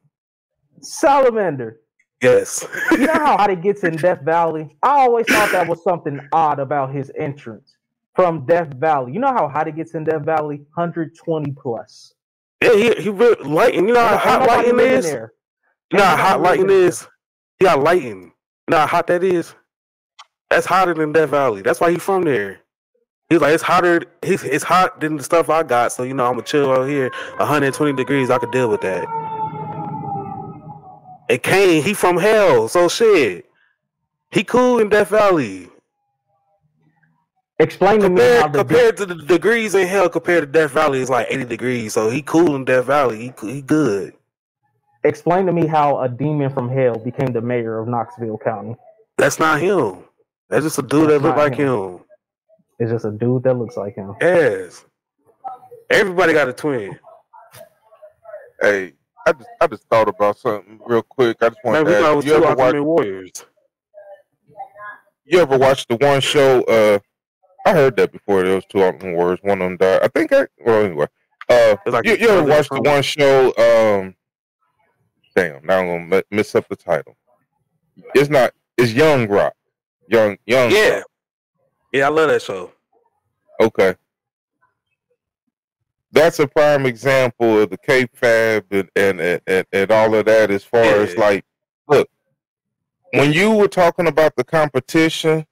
Salamander. Yes. You know how hot it gets in Death Valley? I always thought that was something odd about his entrance from Death Valley. You know how hot it gets in Death Valley? 120 plus. Yeah, he really lighting. You know how hot lighting is? There. You know how hot lighting is? He got lighting. You know how hot that is? That's hotter than Death Valley. That's why he's from there. He's like, it's hotter. It's hot than the stuff I got. So, you know, I'm going to chill out here. 120 degrees, I could deal with that. And Kane, he from hell. So, shit. He cool in Death Valley. Explain to me how compared to the degrees in hell compared to Death Valley, it's like 80 degrees. So, he cool in Death Valley. He good. Explain to me how a demon from hell became the mayor of Knoxville County. That's not him. That's just a dude that look like him. It's just a dude that looks like him. Yes. Everybody got a twin. Hey, I just thought about something real quick. I just want to ask you ever watch Warriors? You ever watched the one show? I heard that before. There was two Ultimate Warriors. One of them died. I think. Anyway. Like you ever watched the one show? Damn. Now I'm gonna mess up the title. It's not. It's Young Rock. Young. Yeah. Rock. Yeah, I love that show. Okay. That's a prime example of the kayfabe and all of that as far as like, look, when you were talking about the competition,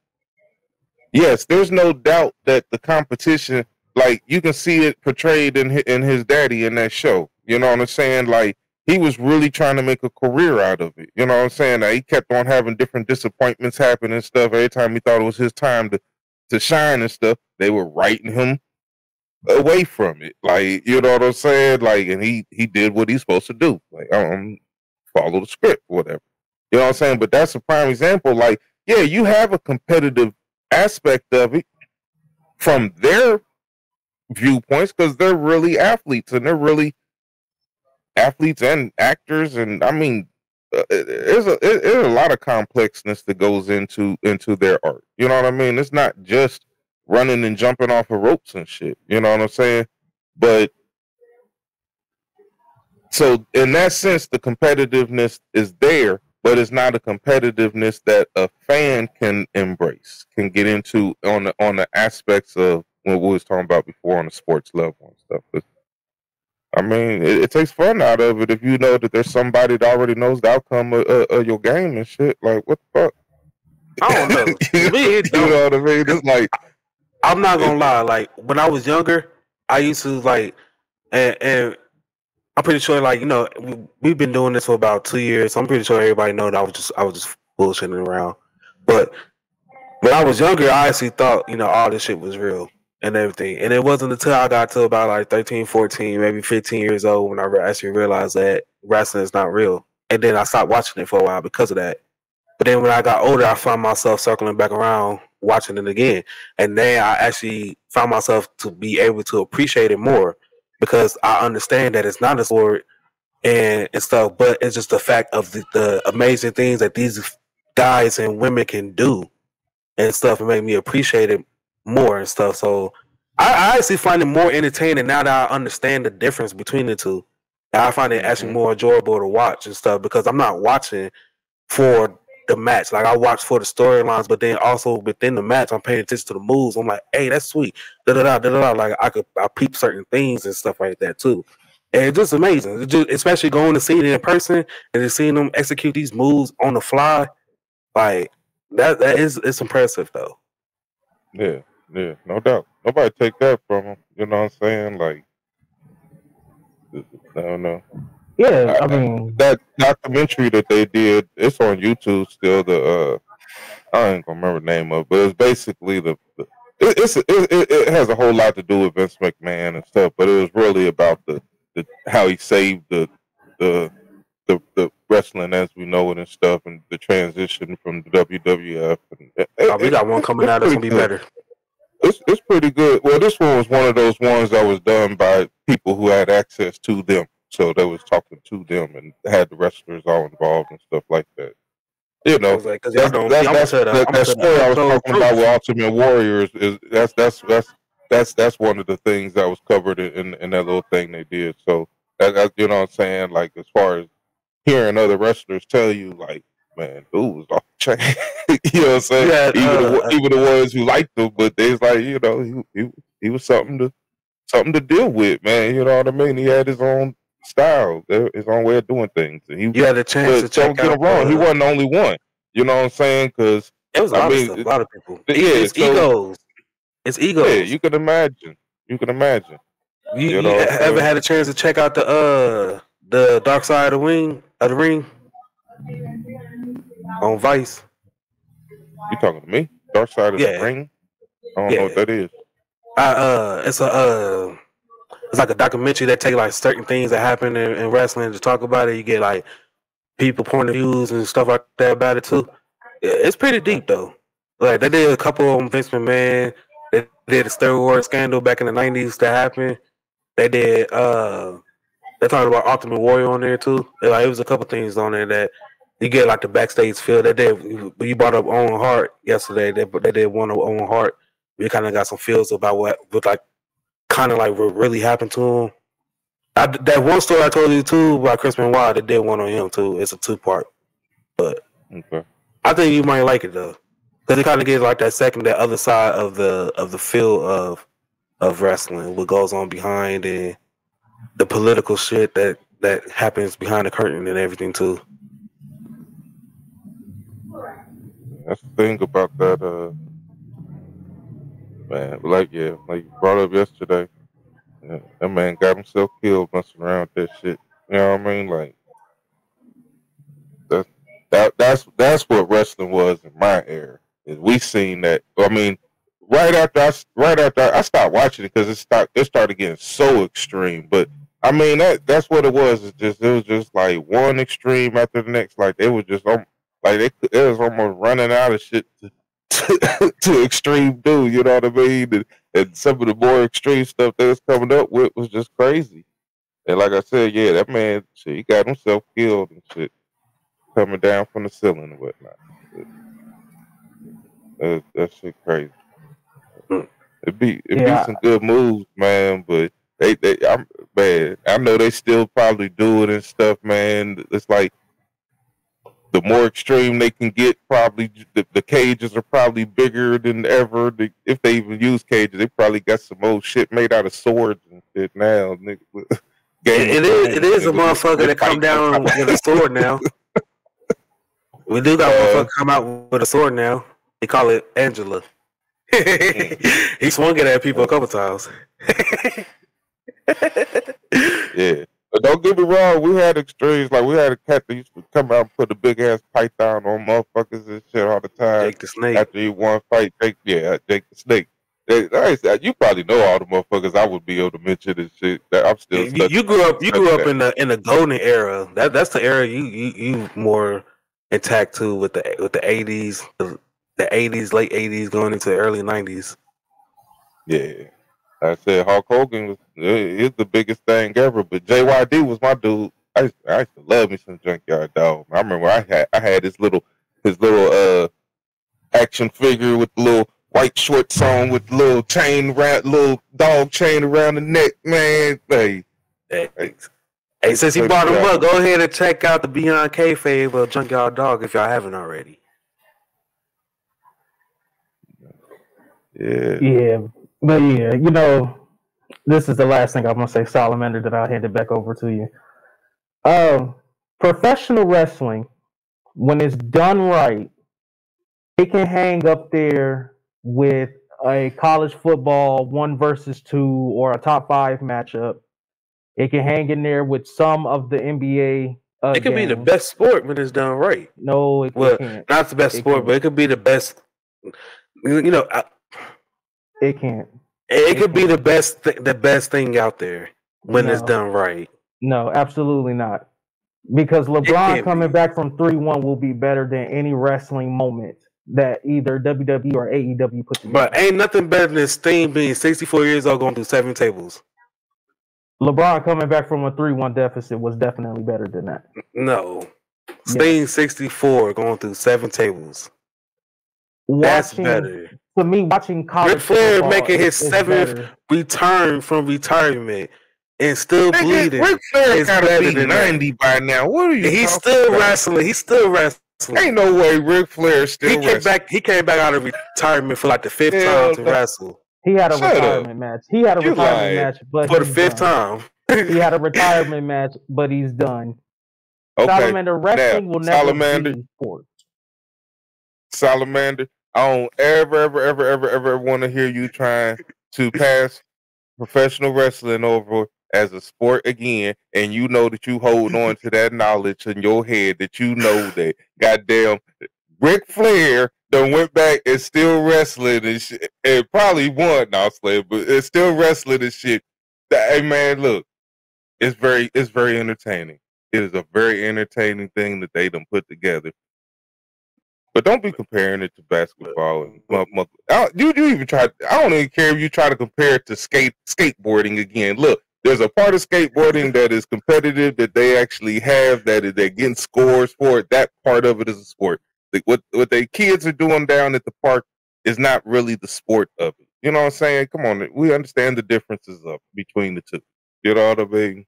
yes, there's no doubt that the competition, like you can see it portrayed in his daddy in that show. You know what I'm saying? Like he was really trying to make a career out of it. You know what I'm saying? Like, he kept on having different disappointments happen and stuff. Every time he thought it was his time to shine and stuff, they were writing him away from it. Like, you know what I'm saying? Like, and he did what he's supposed to do. Like, follow the script, whatever. You know what I'm saying? But that's a prime example. Like, yeah, you have a competitive aspect of it from their viewpoints because they're really athletes and they're really athletes and actors. And I mean, there's a lot of complexness that goes into their art. You know what I mean? It's not just running and jumping off of ropes and shit. You know what I'm saying? But so in that sense, the competitiveness is there, but it's not a competitiveness that a fan can embrace, can get into on the aspects of what we was talking about before on the sports level and stuff. I mean, it takes fun out of it if you know that there's somebody that already knows the outcome of your game and shit. Like, what the fuck? I don't know. You know what I mean? It's like, I'm not gonna lie. Like when I was younger, I used to like, and I'm pretty sure, like, you know, we've been doing this for about 2 years. So I'm pretty sure everybody know that I was just bullshitting around. But when I was younger, I actually thought, you know, all this shit was real and everything. And it wasn't until I got to about like 13, 14, maybe 15 years old when I actually realized that wrestling is not real. And then I stopped watching it for a while because of that. But then when I got older, I found myself circling back around, watching it again. And then I actually found myself to be able to appreciate it more because I understand that it's not a sport and stuff, but it's just the fact of the amazing things that these guys and women can do and stuff and make me appreciate it more and stuff. So I actually find it more entertaining now that I understand the difference between the two. I find it actually more enjoyable to watch and stuff because I'm not watching for the match. Like I watch for the storylines, but then also within the match, I'm paying attention to the moves. I'm like, hey, that's sweet. Like I peep certain things and stuff like that too. And it's just amazing. It's just, especially going to see it in person and just seeing them execute these moves on the fly. Like it's impressive though. Yeah, no doubt. Nobody take that from them. You know what I'm saying? Like, I don't know. Yeah, I mean that documentary that they did, it's on YouTube still. I ain't gonna remember the name of it, but it's basically it has a whole lot to do with Vince McMahon and stuff, but it was really about the how he saved the wrestling as we know it and stuff, and the transition from the WWF. And we got one coming out that's gonna be better. It's pretty good. Well, this one was one of those ones that was done by people who had access to them. So they was talking to them and had the wrestlers all involved and stuff like that. You know, that story I was talking about with Ultimate Warriors is that's one of the things that was covered in that little thing they did. So that, you know what I'm saying? Like as far as hearing other wrestlers tell you, like, man, dude was off the chain. You know what I'm saying? Yeah, even the ones who liked him, but they was like, you know, he was something to something to deal with, man. You know what I mean? He had his own style, his own way of doing things. And you had a chance to check don't get him wrong. He wasn't the only one. You know what I'm saying? Because it was a lot of people. It's egos. Yeah, you can imagine. You You ever had a chance to check out the Dark Side of the Ring on Vice? You talking to me? Dark Side of the Ring? I don't know what that is. It's like a documentary that take like certain things that happen in wrestling to talk about it. You get like people point of views and stuff like that about it too. It's pretty deep though. Like they did a couple on Vince McMahon. They did a steroid scandal back in the 90s that happened. They did they talked about Ultimate Warrior on there too. Like it was a couple things on there that you get like the backstage feel. They did. You brought up Owen Hart yesterday. They did one of Owen Hart. We kind of got some feels about what really happened to him. That one story I told you too about Chris Benoit, they did one on him too. It's a 2-part, but I think you might like it though, because it kind of gives like that other side of the feel of wrestling, what goes on behind and the political shit that happens behind the curtain and everything too. That's the thing about that, man. Like you brought up yesterday, that man got himself killed messing around with that shit. You know what I mean? Like that's what wrestling was in my era. Is we seen that? I mean, right after I stopped watching it because it started getting so extreme. But I mean that's what it was. It was just like one extreme after the next. Like they was just it was almost running out of shit to extreme do. You know what I mean? And some of the more extreme stuff that was coming up with was just crazy. And like I said, yeah, that man, shit, he got himself killed and shit, coming down from the ceiling and whatnot. That shit crazy. It'd be some good moves, man. But I know they still probably do it and stuff, man. It's like the more extreme they can get, probably the cages are probably bigger than ever. If they even use cages, they probably got some old shit made out of swords and shit now. It is a motherfucker that come down with a sword now. We do got a motherfucker come out with a sword now. They call it Angela. He swung it at people a couple times. Yeah. But don't get me wrong, we had extremes. Like we had a cat that used to come out and put a big ass python on motherfuckers and shit all the time. Jake the Snake. After he won fight, Jake the Snake. You probably know all the motherfuckers I would be able to mention and shit. That I'm still. You grew up in the golden era. That's the era you more intact to with the 80s, the 80s, late 80s, going into the early 90s. Yeah. I said Hulk Hogan is the biggest thing ever, but JYD was my dude. I used to love me some Junkyard Dog. I remember I had his little action figure with the little white shorts on with the little dog chain around the neck, man. Hey, since he brought him up, go ahead and check out the Beyond Kayfabe of Junkyard Dog if y'all haven't already. Yeah. But yeah, this is the last thing I'm gonna say, Salamander, that I'll hand it back over to you. Professional wrestling, when it's done right, it can hang up there with a college football 1 versus 2 or a top 5 matchup. It can hang in there with some of the NBA. It could be the best sport when it's done right. No, it can't. Not the best sport, but it could be the best. It can't. It could be the best thing out there when it's done right. No, absolutely not. Because LeBron coming back from 3-1 will be better than any wrestling moment that either WWE or AEW put together. But ain't nothing better than Sting being 64 years old going through 7 tables. LeBron coming back from a 3-1 deficit was definitely better than that. No. Sting 64 going through 7 tables. That's better. For me, watching college Ric Flair making his 7th return from retirement and still bleeding. Ric Flair gotta be 90 by now. What are you? He's still wrestling. He's still wrestling. Ain't no way Ric Flair still wrestling. He came back out of retirement for like the 5th time to wrestle. He had a Shut retirement up. match. He had a You retirement lying. match, but For the he's fifth done. time. He had a retirement match, but he's done. Okay. Salamander Now, wrestling will never Salamander, be sports. Salamander, I don't ever want to hear you trying to pass professional wrestling over as a sport again, and you know that you hold on to that knowledge in your head that you know that goddamn Ric Flair done went back and still wrestling and shit, and probably won now, Slayer, but it's still wrestling and shit. Hey man, look, it's very entertaining. It is a very entertaining thing that they done put together. But don't be comparing it to basketball and you even try. I don't even care if you try to compare it to skateboarding again. Look, there's a part of skateboarding that is competitive that they actually have that they're getting scores for it. That part of it is a sport. Like what the kids are doing down at the park is not really the sport of it. You know what I'm saying? Come on, we understand the differences between the two. You know what I mean?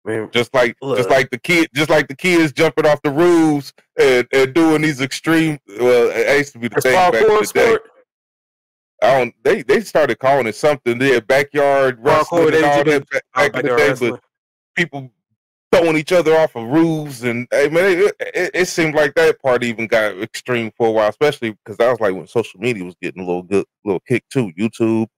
Man, Just like the kids jumping off the roofs and doing these extreme. Well, it used to be the thing back in the day. They started calling it something. They had backyard wrestling and all that back in the day, but people throwing each other off of roofs and hey man, it seemed like that part even got extreme for a while, especially because that was like when social media was getting a little kick too. YouTube,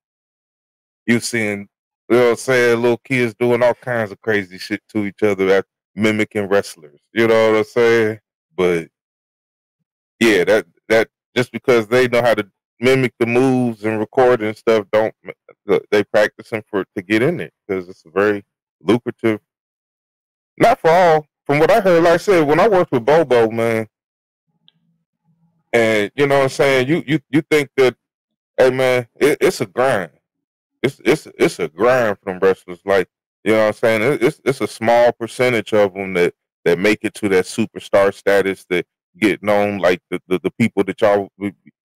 you seeing. You know what I'm saying? Little kids doing all kinds of crazy shit to each other, mimicking wrestlers. You know what I'm saying? But yeah, that just because they know how to mimic the moves and record and stuff, they practicing to get in it because it's a very lucrative. Not for all. From what I heard, like I said, when I worked with Bobo, man, and you know what I'm saying, you think that, hey man, it's a grind. It's a grind from wrestlers. Like, you know what I'm saying? It's a small percentage of them that make it to that superstar status, that get known, like the people that y'all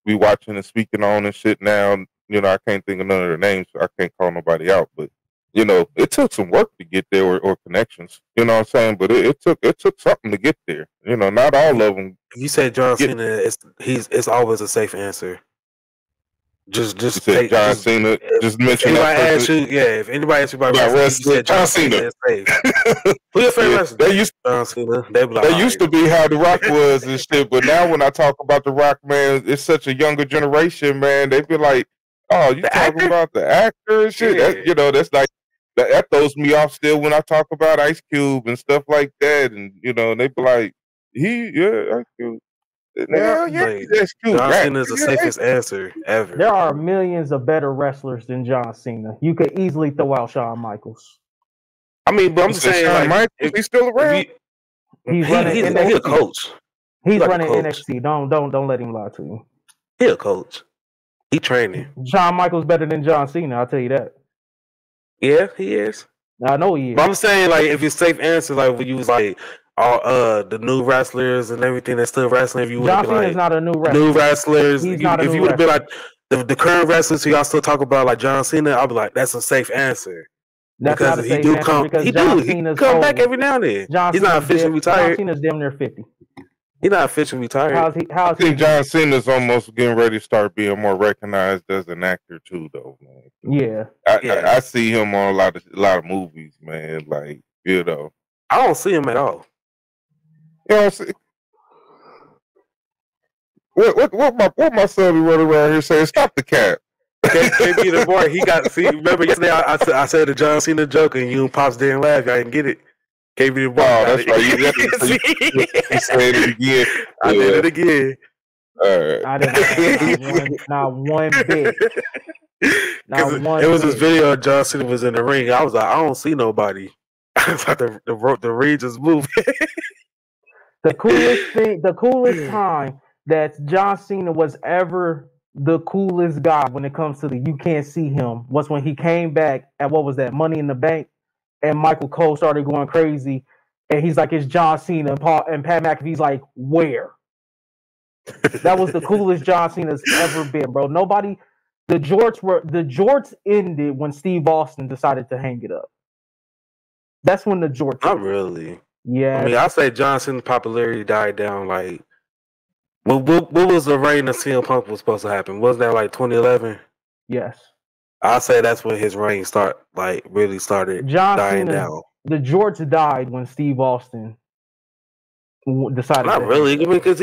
be watching and speaking on and shit now. You know, I can't think of none of their names, so I can't call nobody out. But you know, it took some work to get there or connections. You know what I'm saying? But it took something to get there. You know, not all of them. You said John Cena. It's always a safe answer. Just take John Cena. Just mention that person. If anybody asks you about wrestling, you said John Cena. Who your favorite wrestler? They used John Cena. They used to be how The Rock was and shit, but now when I talk about The Rock, man, it's such a younger generation, man. They be like, "Oh, you talking about the actor and shit?" Yeah. That, you know, that's like that throws me off still when I talk about Ice Cube and stuff like that, and you know, they be like, Ice Cube." John Cena is the safest answer ever. There are millions of better wrestlers than John Cena. You could easily throw out Shawn Michaels. I mean, but I'm saying, Shawn Michaels, he's still around. He's running NXT. He's a coach. He's running NXT. Don't let him lie to you. He's a coach. He training. Shawn Michaels better than John Cena. I'll tell you that. Yeah, he is. I know he is. But I'm saying, like, if it's safe answer, like when you was like all the new wrestlers and everything that's still wrestling, if you would John be Cena like is not a new wrestler. New wrestlers. He's not a if new you would have been wrestler. like the current wrestlers who y'all still talk about, like John Cena, I'll be like, that's a safe answer. That's because not a safe answer because John Cena's come old. back every now and then. John He's not officially retired. John Cena's damn near 50. He's not officially retired. I think John Cena's almost getting ready to start being more recognized as an actor too, though, man. Yeah. I see him on a lot of movies, man. Like, you know, I don't see him at all. You know what my son be running around here saying? Stop the cat. KB the boy, he got. See, remember yesterday I said the John Cena joke and you and Pops didn't laugh. I didn't get it. KB the boy. Oh, that's right. You said it again. I did it again. All right. I didn't not one bit. It was this video of John Cena was in the ring. I was like, I don't see nobody. I was like, the ring just moved. The coolest time that John Cena was ever the coolest guy when it comes to the you can't see him was when he came back at what was that, Money in the Bank, and Michael Cole started going crazy, and he's like, it's John Cena, and Pat McAfee's like, where? That was the coolest John Cena's ever been, bro. Nobody, the jorts ended when Steve Austin decided to hang it up. That's when the jorts. Not really. Yeah. I mean, I say John Cena's popularity died down. Like, what was the reign of CM Punk was supposed to happen? Wasn't that like 2011? Yes. I'll say that's when his reign really started John dying Cena, down. the George died when Steve Austin decided. Not really, because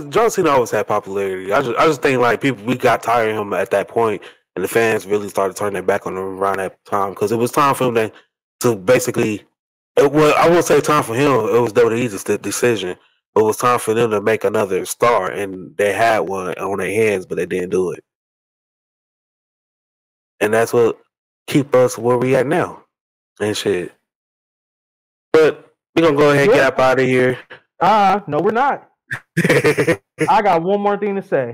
John Cena always had popularity. I just think like we got tired of him at that point, and the fans really started turning their back on him around that time because it was time for him to basically. I won't say time for him. It was WWE's decision. But it was time for them to make another star, and they had one on their hands, but they didn't do it. And that's what keep us where we at now and shit. But we're gonna go ahead and get up out of here. No, we're not. I got one more thing to say.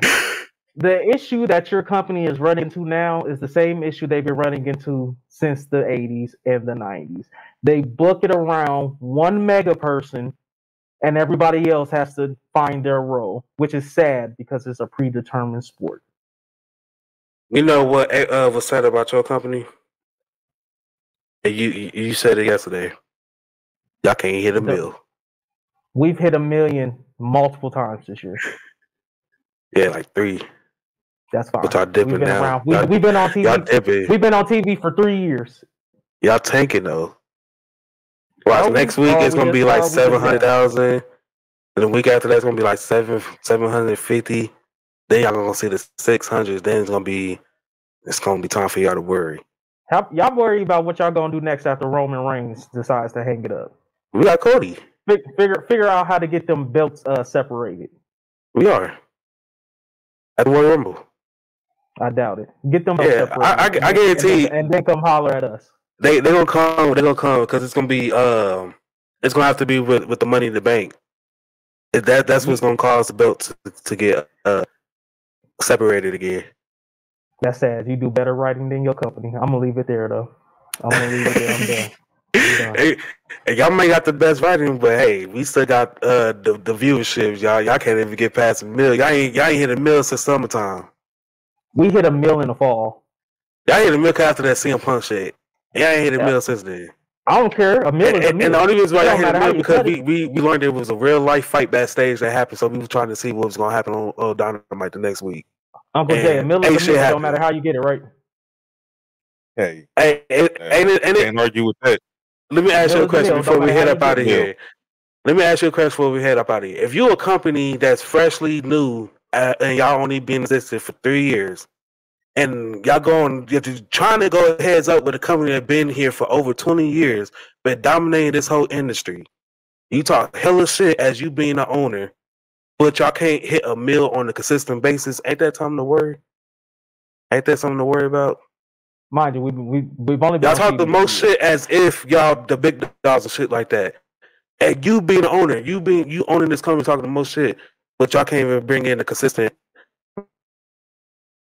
The issue that your company is running into now is the same issue they've been running into since the 80s and the 90s. They book it around one mega person, and everybody else has to find their role, which is sad because it's a predetermined sport. You know what was said about your company? You said it yesterday. Y'all can't hit a mill. We've hit 1 million multiple times this year. Yeah, like 3. That's fine. But y'all dipping now. We've been on TV. Y'all dipping. We've been on TV for 3 years. Y'all tanking though. Watch, next week it's gonna be like 700,000, and the week after that's gonna be like 750. Then y'all gonna see the 600s. Then it's gonna be time for y'all to worry. Y'all worry about what y'all gonna do next after Roman Reigns decides to hang it up. We got Cody. Figure out how to get them belts separated. We are at the Royal Rumble. I doubt it. Get them belts separated. I guarantee you. And then come holler at us. They gonna come. They're gonna come because it's gonna be it's gonna have to be with the Money in the Bank. That's what's gonna cause the belt to get separated again. That's sad. You do better writing than your company. I'm gonna leave it there though. I'm done. Hey, y'all may got the best writing, but hey, we still got the viewership. Y'all can't even get past 1 million. Y'all ain't hit 1 million since summertime. We hit 1 million in the fall. Y'all hit 1 million after that CM Punk shit. Y'all ain't hit 1 million since then. I don't care. 1 million. And the only reason why y'all hit 1 million because we learned there was a real life fight backstage that happened. So we were trying to see what was gonna happen on Dynamite the next week. Uncle Jay, 1 million don't matter how you get it, right? Hey, ain't argue with that. Let me ask you a question before we head up out of here. If you're a company that's freshly new and y'all only been existed for 3 years, and you're trying to go heads up with a company that's been here for over 20 years, but dominating this whole industry, you talk hella shit as you being the owner, but y'all can't hit 1 mil on a consistent basis. Ain't that something to worry? Ain't that something to worry about? Mind you, we've only been y'all talk the most shit as if y'all the big dogs and shit like that. And you being the owner, you owning this company talking the most shit, but y'all can't even bring in a consistent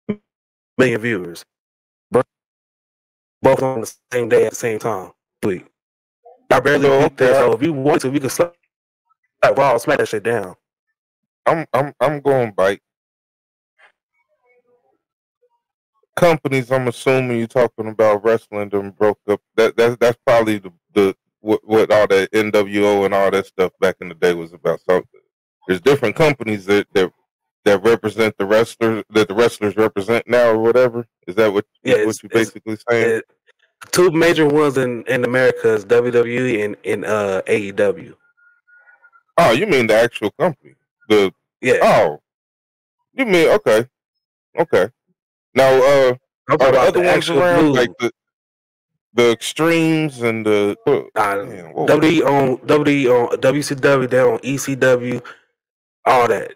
1 million viewers. Both on the same day at the same time. Y'all barely beat that. So if you want to, we can slap Raw, smack that shit down. I'm going bite. Companies, I'm assuming you're talking about wrestling them broke up. That's probably the what all that NWO and all that stuff back in the day was about. So there's different companies that represent the wrestlers that the wrestlers represent now or whatever. Is that what you're basically saying? 2 major ones in America is WWE and AEW. Oh, you mean the actual company? Oh, you mean okay. Now, are the other ones around like the Extremes and the WWE on WCW, they on ECW, all that.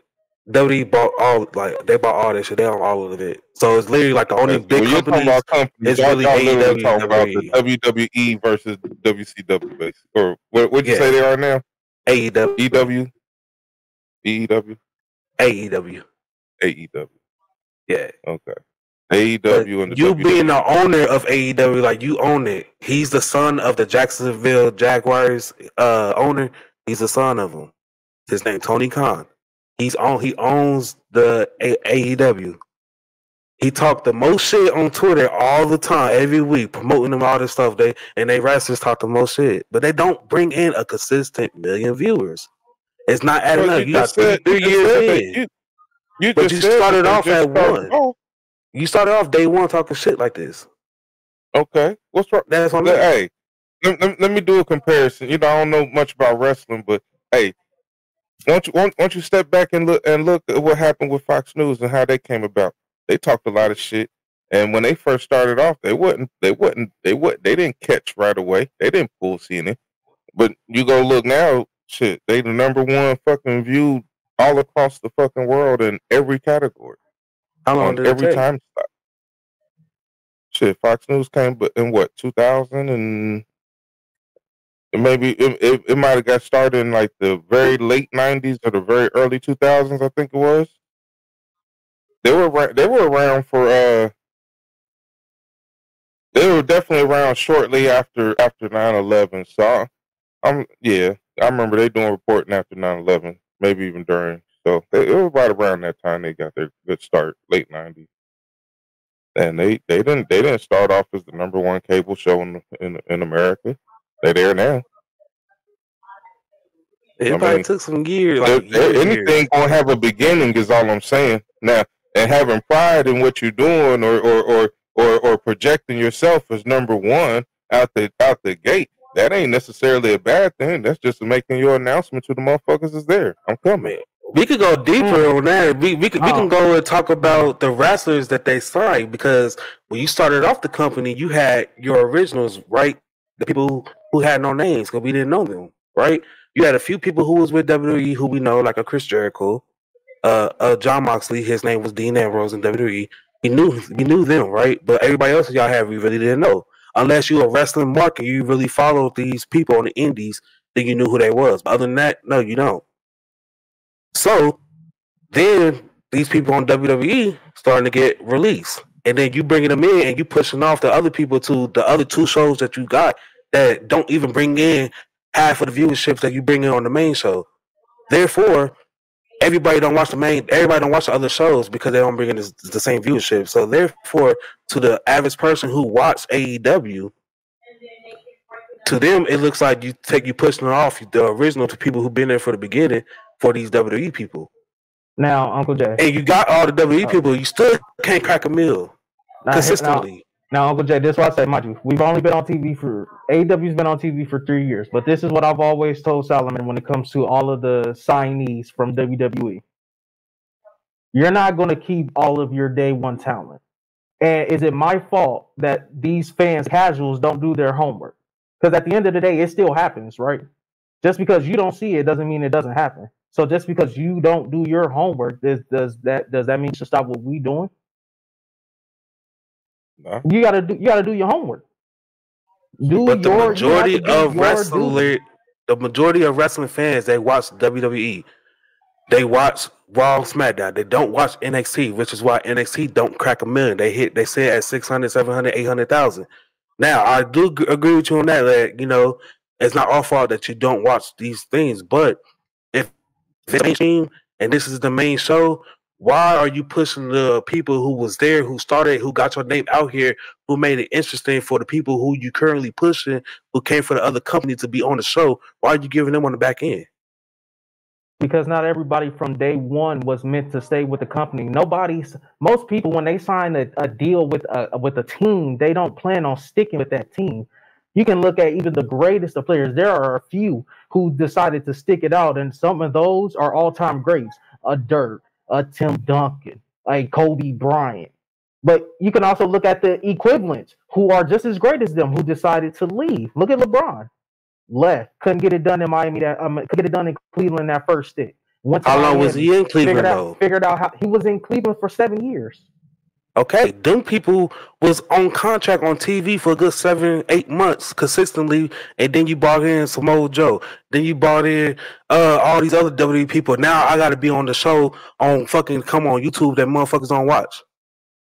WWE bought they bought all that shit. They own all of it. So it's literally like the only big company. It's really AEW. Talking about the WWE versus WCW, basically. Or what'd you say they are now? AEW. AEW. Yeah. Okay. AEW and the you WWE. Being the owner of AEW, like you own it. He's the son of the Jacksonville Jaguars owner. He's the son of him. His name Tony Khan. He owns the AEW. He talked the most shit on Twitter all the time, every week, promoting them all this stuff. They wrestlers talk the most shit, but they don't bring in a consistent 1 million viewers. It's not adding up. You got 3 years in. You started off at 1. You started off day one talking shit like this. Okay, what's wrong? That's what I'm Hey, let me do a comparison. You know, I don't know much about wrestling, but hey, won't you step back and look at what happened with Fox News and how they came about? They talked a lot of shit, and when they first started off, they didn't catch right away. They didn't pull CNN, but you go look now, shit, they the number one fucking viewed all across the fucking world in every category. How long did it every take? time slot. Shit, Fox News came in what 2000 and maybe it might have got started in like the very late 90s or the very early 2000s. I think it was. They were around for they were definitely around shortly after 9/11. So yeah, I remember they doing reporting after 9/11, maybe even during. So it was right around that time they got their good start, late 90s. And they didn't start off as the number one cable show in America. They're there now. It probably took some years. Anything gonna have a beginning is all I'm saying. Now, and having pride in what you're doing or projecting yourself as number one out the gate, that ain't necessarily a bad thing. That's just making your announcement to the motherfuckers is there. I'm coming. We could go deeper on that. We can go and talk about the wrestlers that they signed, because when you started off the company, you had your originals, right? The people who had no names because we didn't know them, right? You had a few people who was with WWE who we know, like a Chris Jericho, John Moxley. His name was Dean Ambrose in WWE. We knew them, right? But everybody else y'all had, we really didn't know. Unless you a wrestling market, you really followed these people on the indies, then you knew who they was. But other than that, no, you don't. So then these people on WWE starting to get released, and then you bringing them in and you pushing off the other people to the other two shows that you got that don't even bring in half of the viewerships that you bring in on the main show. Therefore, everybody don't watch the other shows because they don't bring in the same viewership. So therefore, to the average person who watch AEW, to them it looks like you pushing it off the original to people who've been there for the beginning for these WWE people. Now, Uncle Jay, and you got all the WWE people, you still can't crack a meal consistently. Now, Uncle Jay, this is what I say, mind you, we've only been on TV AEW's been on TV for 3 years, but this is what I've always told Solomon when it comes to all of the signees from WWE. You're not going to keep all of your day one talent. And is it my fault that these fans, casuals, don't do their homework? Because at the end of the day, it still happens, right? Just because you don't see it doesn't mean it doesn't happen. So just because you don't do your homework, does that mean you should stop what we doing? No. You gotta do your homework. The majority of wrestling fans, they watch WWE. They watch Raw, SmackDown. They don't watch NXT, which is why NXT don't crack a million. They say at 600, 700, 800,000. Now, I do agree with you on that. That, you know, it's not our fault that you don't watch these things, but if it's mainstream and this is the main show, why are you pushing the people who was there, who started, who got your name out here, who made it interesting for the people who you currently pushing, who came for the other company to be on the show? Why are you giving them on the back end? Because not everybody from day one was meant to stay with the company. Most people, when they sign a deal with a team, they don't plan on sticking with that team. You can look at even the greatest of players. There are a few who decided to stick it out, and some of those are all-time greats. A Dirk, a Tim Duncan, a Kobe Bryant. But you can also look at the equivalents who are just as great as them who decided to leave. Look at LeBron. Left, couldn't get it done in Miami. Could get it done in Cleveland that first stick. How long was he in Cleveland? Figured out how he was in Cleveland for 7 years. Okay, them people was on contract on TV for a good 7-8 months consistently, and then you brought in Samoa Joe. Then you brought in all these other WWE people. Now I got to be on the show on fucking come on YouTube that motherfuckers don't watch.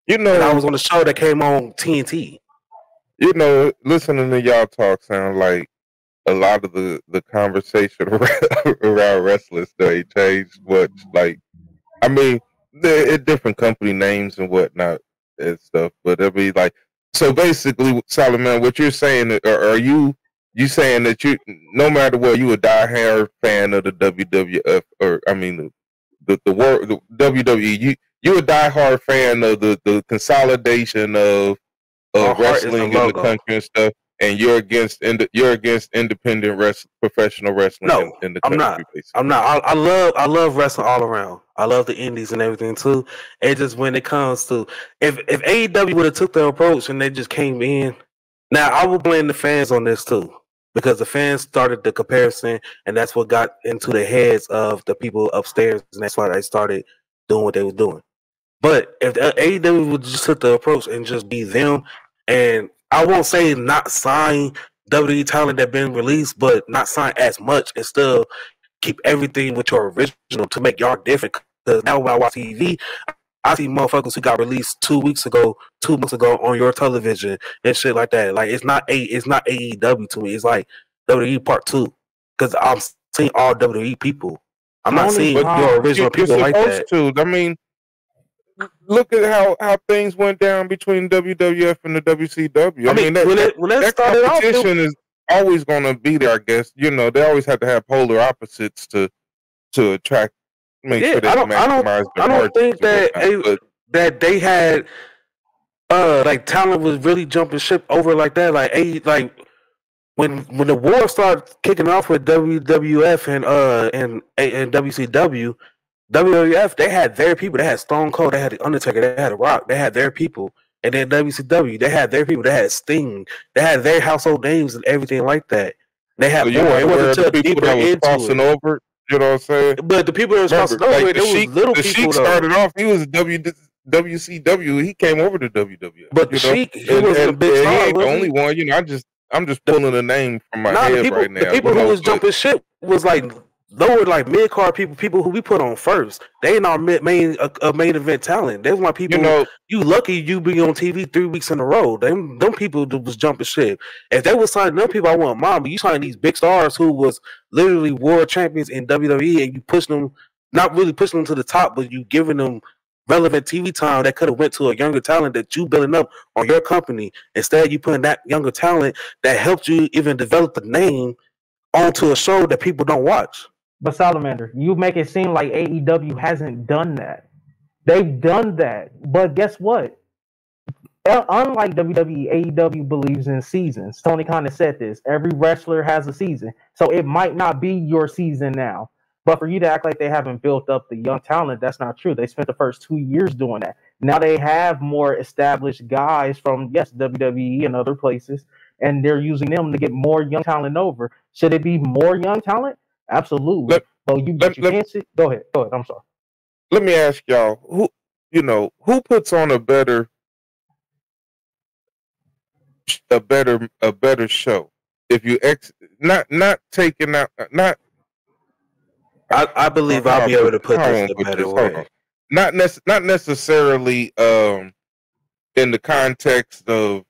You know, and I was on the show that came on TNT. You know, listening to y'all talk sound like a lot of the conversation around wrestlers they changed much. Like, I mean, they're different company names and whatnot and stuff, but it'll be like, so basically, Solomon, what you're saying, are you saying that you, no matter what, you a diehard fan of the WWF, or I mean, the WWE. You're a diehard fan of the consolidation of wrestling in the country and stuff, and you're against independent professional wrestling in the country. I'm not. I'm not. I love wrestling all around. I love the indies and everything too. It just when it comes to if AEW would have took the approach and they just came in. Now I will blame the fans on this too, because the fans started the comparison, and that's what got into the heads of the people upstairs, and that's why they started doing what they were doing. But if AEW would just took the approach and just be them, and I won't say not sign WWE talent that been released, but not sign as much and still keep everything with your original to make y'all different. Because now when I watch TV, I see motherfuckers who got released 2 months ago on your television and shit like that. Like it's not AEW to me. It's like WWE Part 2 because I'm seeing all WWE people. I'm not seeing your original people like that. I mean, look at how things went down between WWF and the WCW. I mean that competition is always going to be there. I guess they always have to have polar opposites to attract. Make sure they maximize their I don't think that they had like talent was really jumping ship over like that. Like when the war started kicking off with WWF and WCW. WWF, they had their people. They had Stone Cold. They had The Undertaker. They had The Rock. They had their people. And then WCW, they had their people. They had Sting. They had their household names and everything like that. They had more. It wasn't the people that was crossing over. You know what I'm saying? But the people that was crossing over, it was little people. Sheik started off. He was WCW. He came over to WWF. But the Sheik, he was a big star. He ain't the only one. I'm just pulling a name from my head right now. The people who was jumping ship was like lower, like mid card people who we put on first. They ain't our main event talent. That's why people. You lucky you be on TV 3 weeks in a row. Them people that was jumping shit. If they was signing them people, I want mom. But you signing these big stars who was literally world champions in WWE, and you push them, not really pushing them to the top, but you giving them relevant TV time that could have went to a younger talent that you building up on your company. Instead, you putting that younger talent that helped you even develop the name onto a show that people don't watch. But Salamander, you make it seem like AEW hasn't done that. They've done that. But guess what? Unlike WWE, AEW believes in seasons. Tony Khan has said this. Every wrestler has a season. So it might not be your season now. But for you to act like they haven't built up the young talent, that's not true. They spent the first 2 years doing that. Now they have more established guys from, WWE and other places, and they're using them to get more young talent over. Should it be more young talent? Absolutely. You can't see. Go ahead. I'm sorry. Let me ask y'all, who puts on a better show? If you not taking out I believe I'll be able to put this in a better way. Not necessarily in the context of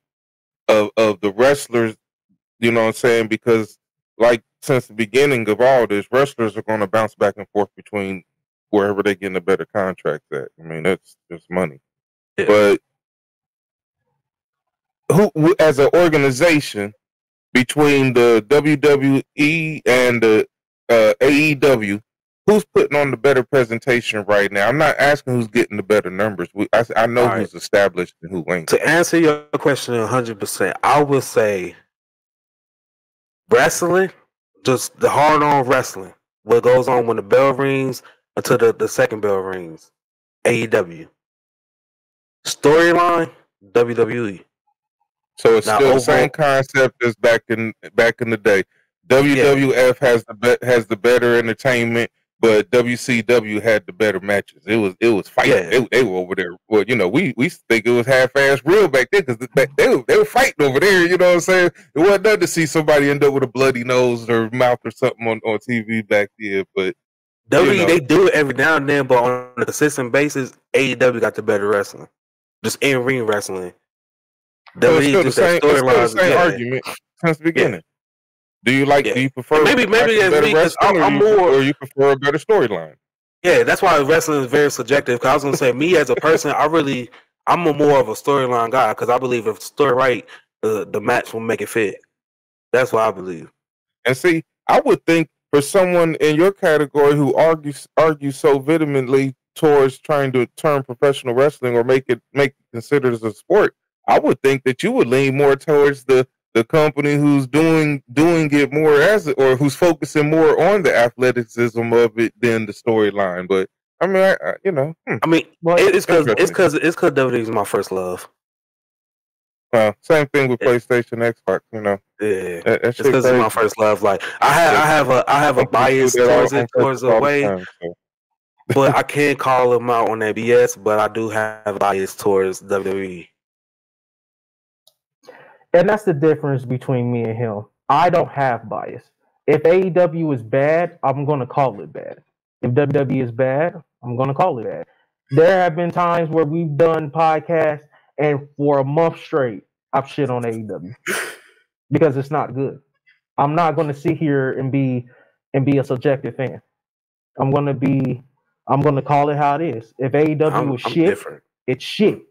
the wrestlers, you know what I'm saying? Because like since the beginning of all this, wrestlers are going to bounce back and forth between wherever they getting a better contract at. I mean, that's just money. Yeah. But who, as an organization, between the WWE and the AEW, who's putting on the better presentation right now? I'm not asking who's getting the better numbers. I know who's established and who ain't. To answer your question 100%, I would say wrestling, just the hard-on wrestling, what goes on when the bell rings until the second bell rings, AEW. Storyline, WWE. So it's still the same concept as back in the day. WWF has the better entertainment, but WCW had the better matches. It was fighting. Yeah. They were over there. Well, we think it was half-assed real back then because they were fighting over there. You know what I'm saying? It wasn't nothing to see somebody end up with a bloody nose or mouth or something on TV back then. But WWE, they do it every now and then, but on a consistent basis, AEW got the better wrestling. Just in-ring wrestling. WWE still the same argument since the beginning. Yeah. Do you prefer maybe better wrestling, or you prefer a better storyline? Yeah, that's why wrestling is very subjective. Because I was gonna say, me as a person, I'm more of a storyline guy because I believe if the story right, the match will make it fit. That's what I believe. And see, I would think for someone in your category who argues so vehemently towards trying to turn professional wrestling or make it considered as a sport, I would think that you would lean more towards the company who's doing it more as it, or who's focusing more on the athleticism of it than the storyline. But I mean, you know, I mean, it's because WWE is my first love. Same thing with PlayStation, Xbox. You know, yeah, it's because it's my first love. Like I have a bias towards the way, but I can't call them out on that BS. But I do have a bias towards WWE. And that's the difference between me and him. I don't have bias. If AEW is bad, I'm going to call it bad. If WWE is bad, I'm going to call it bad. There have been times where we've done podcasts, and for a month straight, I've shit on AEW because it's not good. I'm not going to sit here and be a subjective fan. I'm going to call it how it is. If AEW is shit, different. It's shit.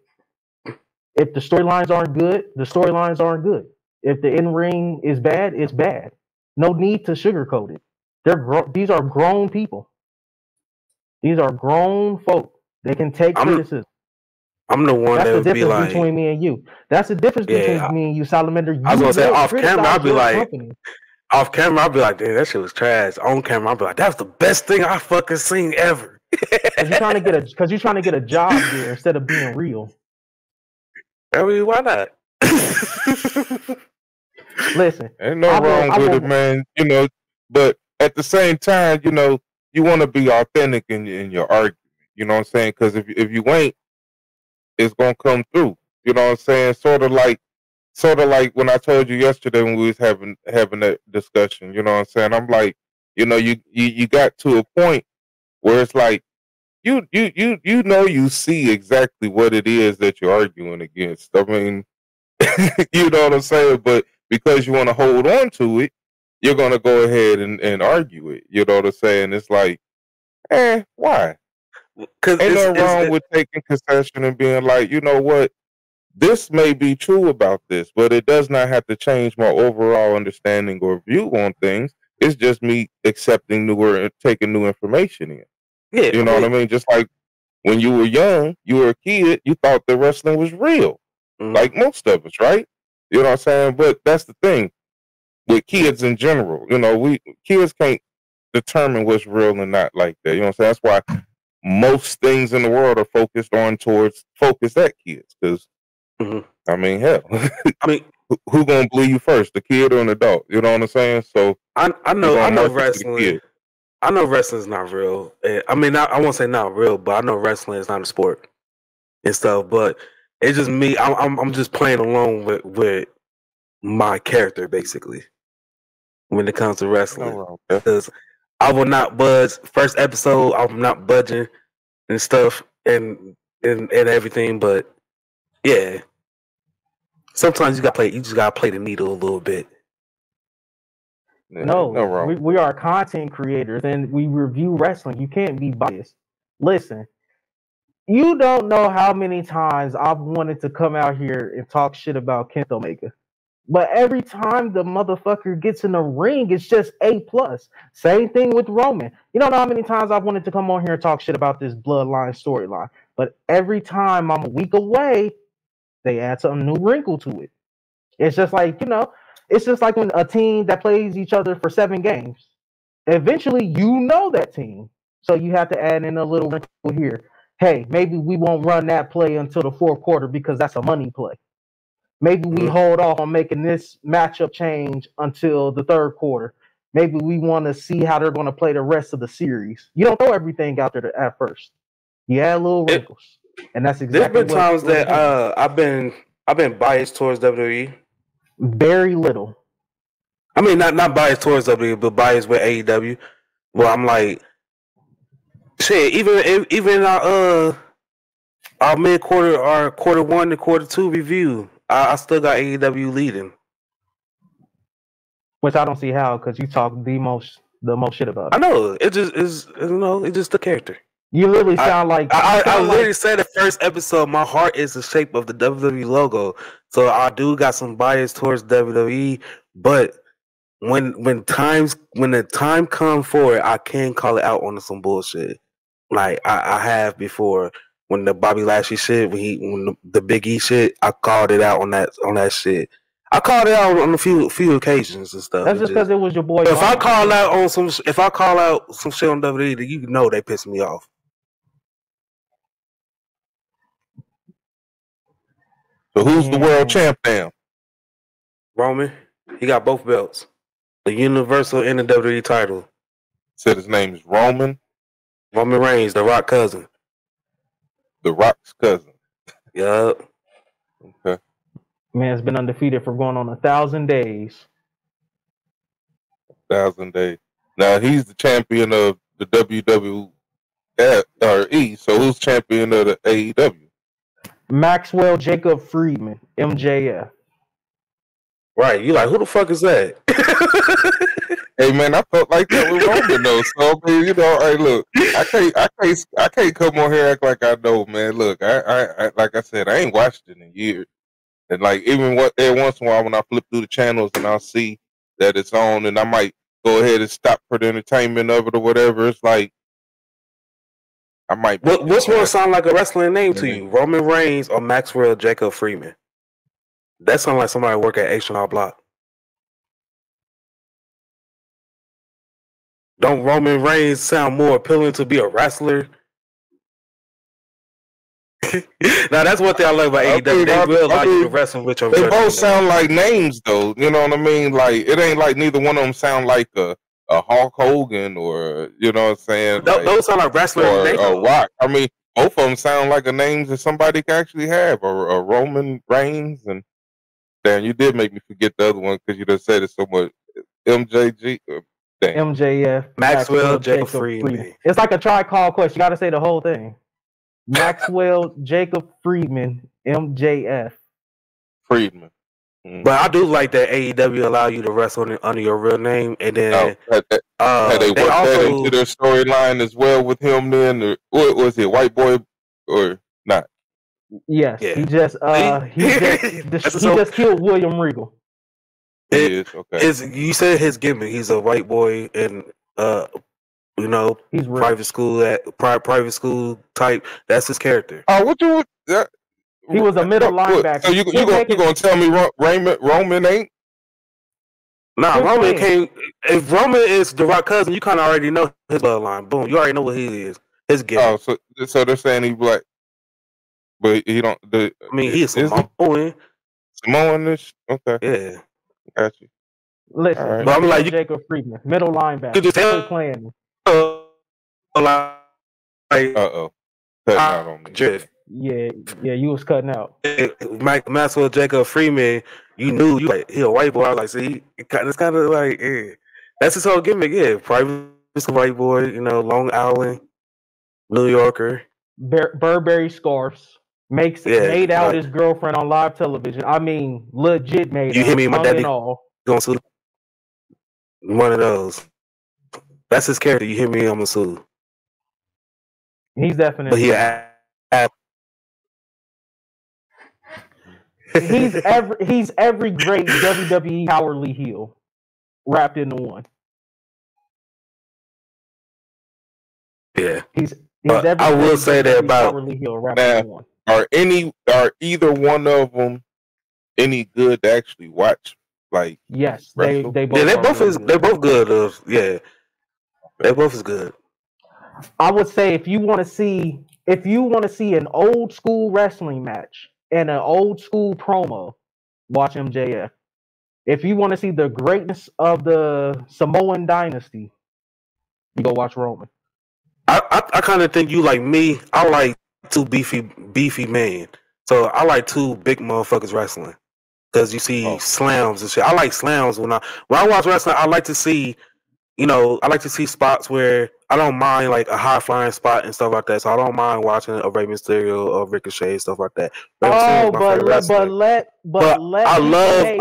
If the storylines aren't good, the storylines aren't good. If the in-ring is bad, it's bad. No need to sugarcoat it. These are grown people. These are grown folk. They can take criticism. I'm the one that would be like... That's the difference between me and you. That's the difference between me and you, Salamander. I was going to say, off camera, I'll be like... Off camera, I'll be like, damn, that shit was trash. On camera, I'll be like, that's the best thing I fucking seen ever. Because you're trying to get a job there instead of being real. I mean, why not? Listen, ain't no wrong with it, man. You know, but at the same time, you know, you want to be authentic in your argument. You know what I'm saying? Because if you ain't, it's gonna come through. You know what I'm saying? Sort of like when I told you yesterday when we was having that discussion. You know what I'm saying? I'm like, you know, you got to a point where it's like, you know, you see exactly what it is that you're arguing against. I mean, you know what I'm saying? But because you want to hold on to it, you're going to go ahead and argue it. You know what I'm saying? It's like, why? Ain't no wrong with taking concession and being like, you know what? This may be true about this, but it does not have to change my overall understanding or view on things. It's just me accepting taking new information in. Yeah, you know what I mean? Just like when you were young, you were a kid, you thought that wrestling was real. Like most of us, right? You know what I'm saying? But that's the thing with kids in general. You know, kids can't determine what's real and not like that. You know what I'm saying? That's why most things in the world are focused at kids. Because, I mean, hell. I mean, who gonna believe you first, the kid or an adult? You know what I'm saying? So I know wrestling. I know wrestling is not real. I mean, I won't say not real, but I know wrestling is not a sport and stuff. But it's just me. I'm just playing along with my character basically when it comes to wrestling. Because I will not budge. First episode, I'm not budging and stuff and everything. But yeah, sometimes you just gotta play the needle a little bit. No, we are content creators and we review wrestling. You can't be biased. Listen, you don't know how many times I've wanted to come out here and talk shit about Kent Omega. But every time the motherfucker gets in the ring, it's just A+. Same thing with Roman. You don't know how many times I've wanted to come on here and talk shit about this bloodline storyline. But every time I'm a week away, they add some new wrinkle to it. It's just like, you know, it's just like when a team that plays each other for 7 games. Eventually, you know that team. So you have to add in a little wrinkle here. Hey, maybe we won't run that play until the 4th quarter because that's a money play. Maybe we hold off on making this matchup change until the 3rd quarter. Maybe we want to see how they're going to play the rest of the series. You don't throw everything out there at first. You add little wrinkles. And that's exactly there's been times that I've been biased towards WWE. Very little. I mean, not biased towards WWE, but biased with AEW. Well, I'm like, shit. Even our mid-quarter, our quarter 1 to quarter 2 review, I still got AEW leading. Which I don't see how, because you talk the most shit about it. I know. It just is. You know, it's just the character. You literally sound like I literally said the first episode. My heart is the shape of the WWE logo, so I do got some bias towards WWE. But when the time comes for it, I can call it out on some bullshit. Like I have before when the Bobby Lashley shit, when the Big E shit, I called it out on that shit. I called it out on a few occasions and stuff. That's just because it was your boy. If I call out some shit on WWE, then you know they piss me off. So who's the world champ now? Roman. He got both belts, the Universal and the WWE title. Said his name is Roman. Roman Reigns, The Rock cousin. The Rock's cousin. Yup. Okay. Man's been undefeated for going on 1,000 days. 1,000 days. Now he's the champion of the WWE. So who's champion of the AEW? Maxwell Jacob Friedman, MJF. Right, you like, who the fuck is that? Hey man, I felt like that with Roman though. So I mean, hey, look, I can't come on here and act like I know, man. Look, I like I said, I ain't watched it in years, and like even every once in a while when I flip through the channels and I'll see that it's on, and I might go ahead and stop for the entertainment of it or whatever. It's like I might. What's one sound like a wrestling name to you? Roman Reigns or Maxwell Jacob Friedman? That sounds like somebody work at H&R Block. Don't Roman Reigns sound more appealing to be a wrestler? Now that's one thing I love about AEW. They will allow you to wrestle with your. They both sound like names, though. You know what I mean? Like it ain't like neither one of them sound like a Hulk Hogan or you know what I'm saying. Those sound like wrestlers or a Rock. I mean, both of them sound like a names that somebody can actually have. Or Roman Reigns and damn, you did make me forget the other one because you just said it so much. MJG. MJF. Maxwell Jacob Friedman. It's like a tri-call question. You got to say the whole thing. Maxwell Jacob Friedman, MJF. Friedman. But I do like that AEW allow you to wrestle under your real name, and then had they worked that into their storyline as well with him. Then, or what was it, White Boy or not? Yes, yeah. He just killed William Regal. You said his gimmick. He's a white boy and he's private school type. That's his character. Oh, he was a middle linebacker. So you gonna tell me Roman ain't? Nah, Roman came. If Roman is The Rock cousin, you kind of already know his bloodline. Boom, you already know what he is. His gimmick. Oh, so they're saying he's black, but he don't. I mean, he is Samoan. Samoanish. Okay. Yeah. Got you. Listen, right. I'm like Jacob Friedman, middle linebacker. You just playing. Cutting out on me. Yeah, you was cutting out. Maxwell Jacob Friedman, you knew he a white boy. I was like, see, it's kind of like, that's his whole gimmick. Yeah, private white boy, Long Island, New Yorker, Burberry scarves. Made out his girlfriend on live television. I mean, legit made. You hear me? My daddy gonna sue. One of those. That's his character. You hear me? I'm gonna sue. He's definitely. But he's every great WWE Howard Lee heel wrapped into one. Yeah. He's every I will say that about Howard Lee heel wrapped into one. Are either one of them any good to actually watch? Like yes, they both. Yeah, they're both good. Yeah, they both is good. I would say if you want to see an old school wrestling match and an old school promo, watch MJF. If you want to see the greatness of the Samoan dynasty, you go watch Roman. I kind of think you like me. I like two beefy men. So I like two big motherfuckers wrestling. Because you see slams and shit. I like slams when I watch wrestling. I like to see spots where I don't mind like a high flying spot and stuff like that. So I don't mind watching a Rey Mysterio or Ricochet stuff like that. But I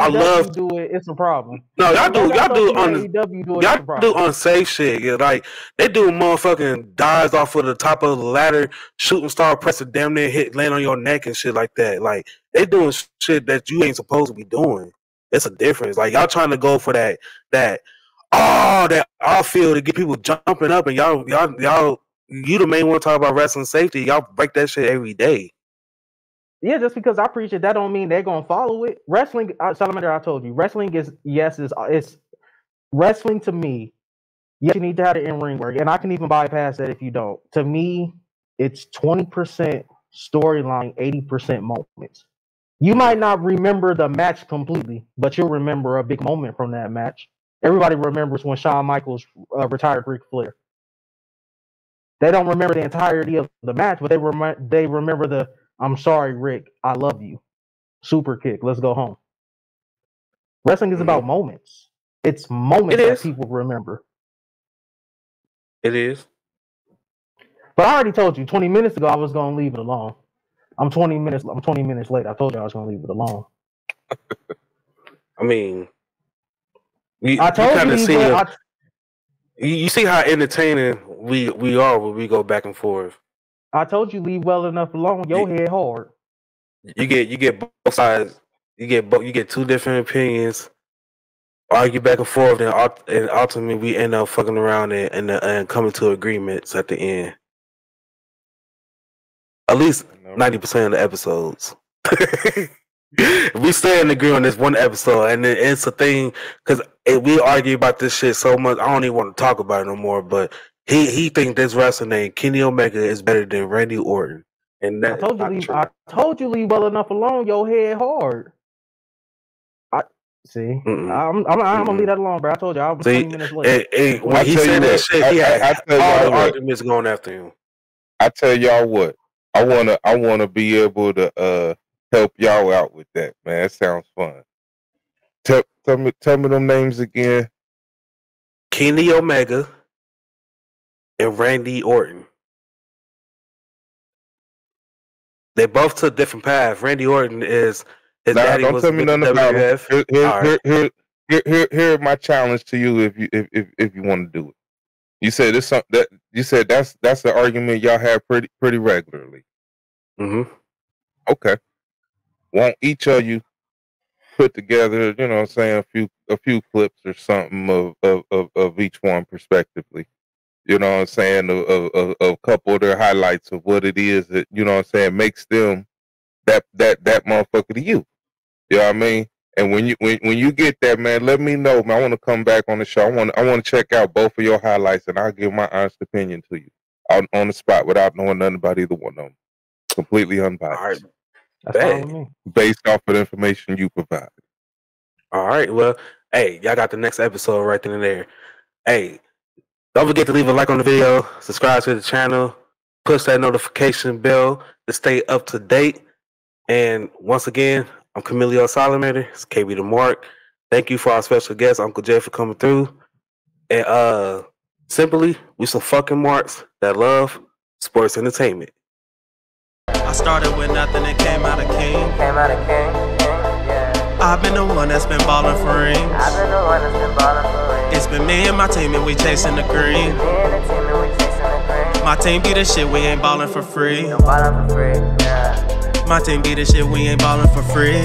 love do it. It's a problem. No, y'all do unsafe shit. Yeah, like they do motherfucking dives off of the top of the ladder, shooting star press to damn near land on your neck and shit like that. Like they doing shit that you ain't supposed to be doing. It's a difference. Like y'all trying to go for that outfield to get people jumping up, and y'all, you the main one talk about wrestling safety. Y'all break that shit every day. Yeah, just because I preach it, that don't mean they're gonna follow it. Wrestling, Salamander, I told you, wrestling is it's wrestling to me. Yes, you need to have the in-ring work, and I can even bypass that if you don't. To me, it's 20% storyline, 80% moments. You might not remember the match completely, but you'll remember a big moment from that match. Everybody remembers when Shawn Michaels retired Ric Flair. They don't remember the entirety of the match, but they remember the "I'm sorry, Rick, I love you" super kick. Let's go home. Wrestling is about moments. It's moments that people remember. It is. But I already told you 20 minutes ago I was gonna leave it alone. I'm 20 minutes late. I told you I was gonna leave it alone. I mean, I told you see how entertaining we are when we go back and forth. I told you leave well enough alone. Your head hard. You get both sides. You get two different opinions. Argue back and forth, and ultimately we end up fucking around and coming to agreements at the end. At least 90% of the episodes. We stay in agree on this one episode, and it's a thing because we argue about this shit so much. I don't even want to talk about it no more. But he thinks this wrestler named Kenny Omega is better than Randy Orton, and that I told you leave well enough alone. Your head hard. See, I'm gonna leave that alone, bro. I told you I was 20 minutes late. When he said that shit, he had all the arguments going after him. I tell y'all what, I wanna be able to help y'all out with that, man. That sounds fun. Tell me them names again. Kenny Omega and Randy Orton. They both took different paths. Randy Orton is his daddy don't was tell me nothing about it. Here my challenge to you if you want to do it. You said that's the argument y'all have pretty regularly. Mm-hmm. Okay. Won't each of you put together, you know what I'm saying, a few clips or something of each one prospectively. You know what I'm saying, a couple of their highlights of what it is that, you know what I'm saying, makes them that motherfucker to you. You know what I mean? And when you get that, man, let me know, man. I want to come back on the show. I want to check out both of your highlights, and I'll give my honest opinion to you on the spot without knowing nothing about either one of them. Completely unbiased. All right. That's fine with me. Based off of the information you provide. All right. Well, hey, y'all got the next episode right then and there. Hey, don't forget to leave a like on the video, subscribe to the channel, push that notification bell to stay up to date. And once again, I'm Camilio Salamander. It's KB the Mark. Thank you for our special guest, Uncle Jay, for coming through. And simply, we some fucking marks that love sports entertainment. I started with nothing and came out a king. I've been the one that's been ballin' for rings. It's been me and my team and we chasing the green. My team be the shit, we ain't ballin' for free. My team be the shit, we ain't ballin' for free.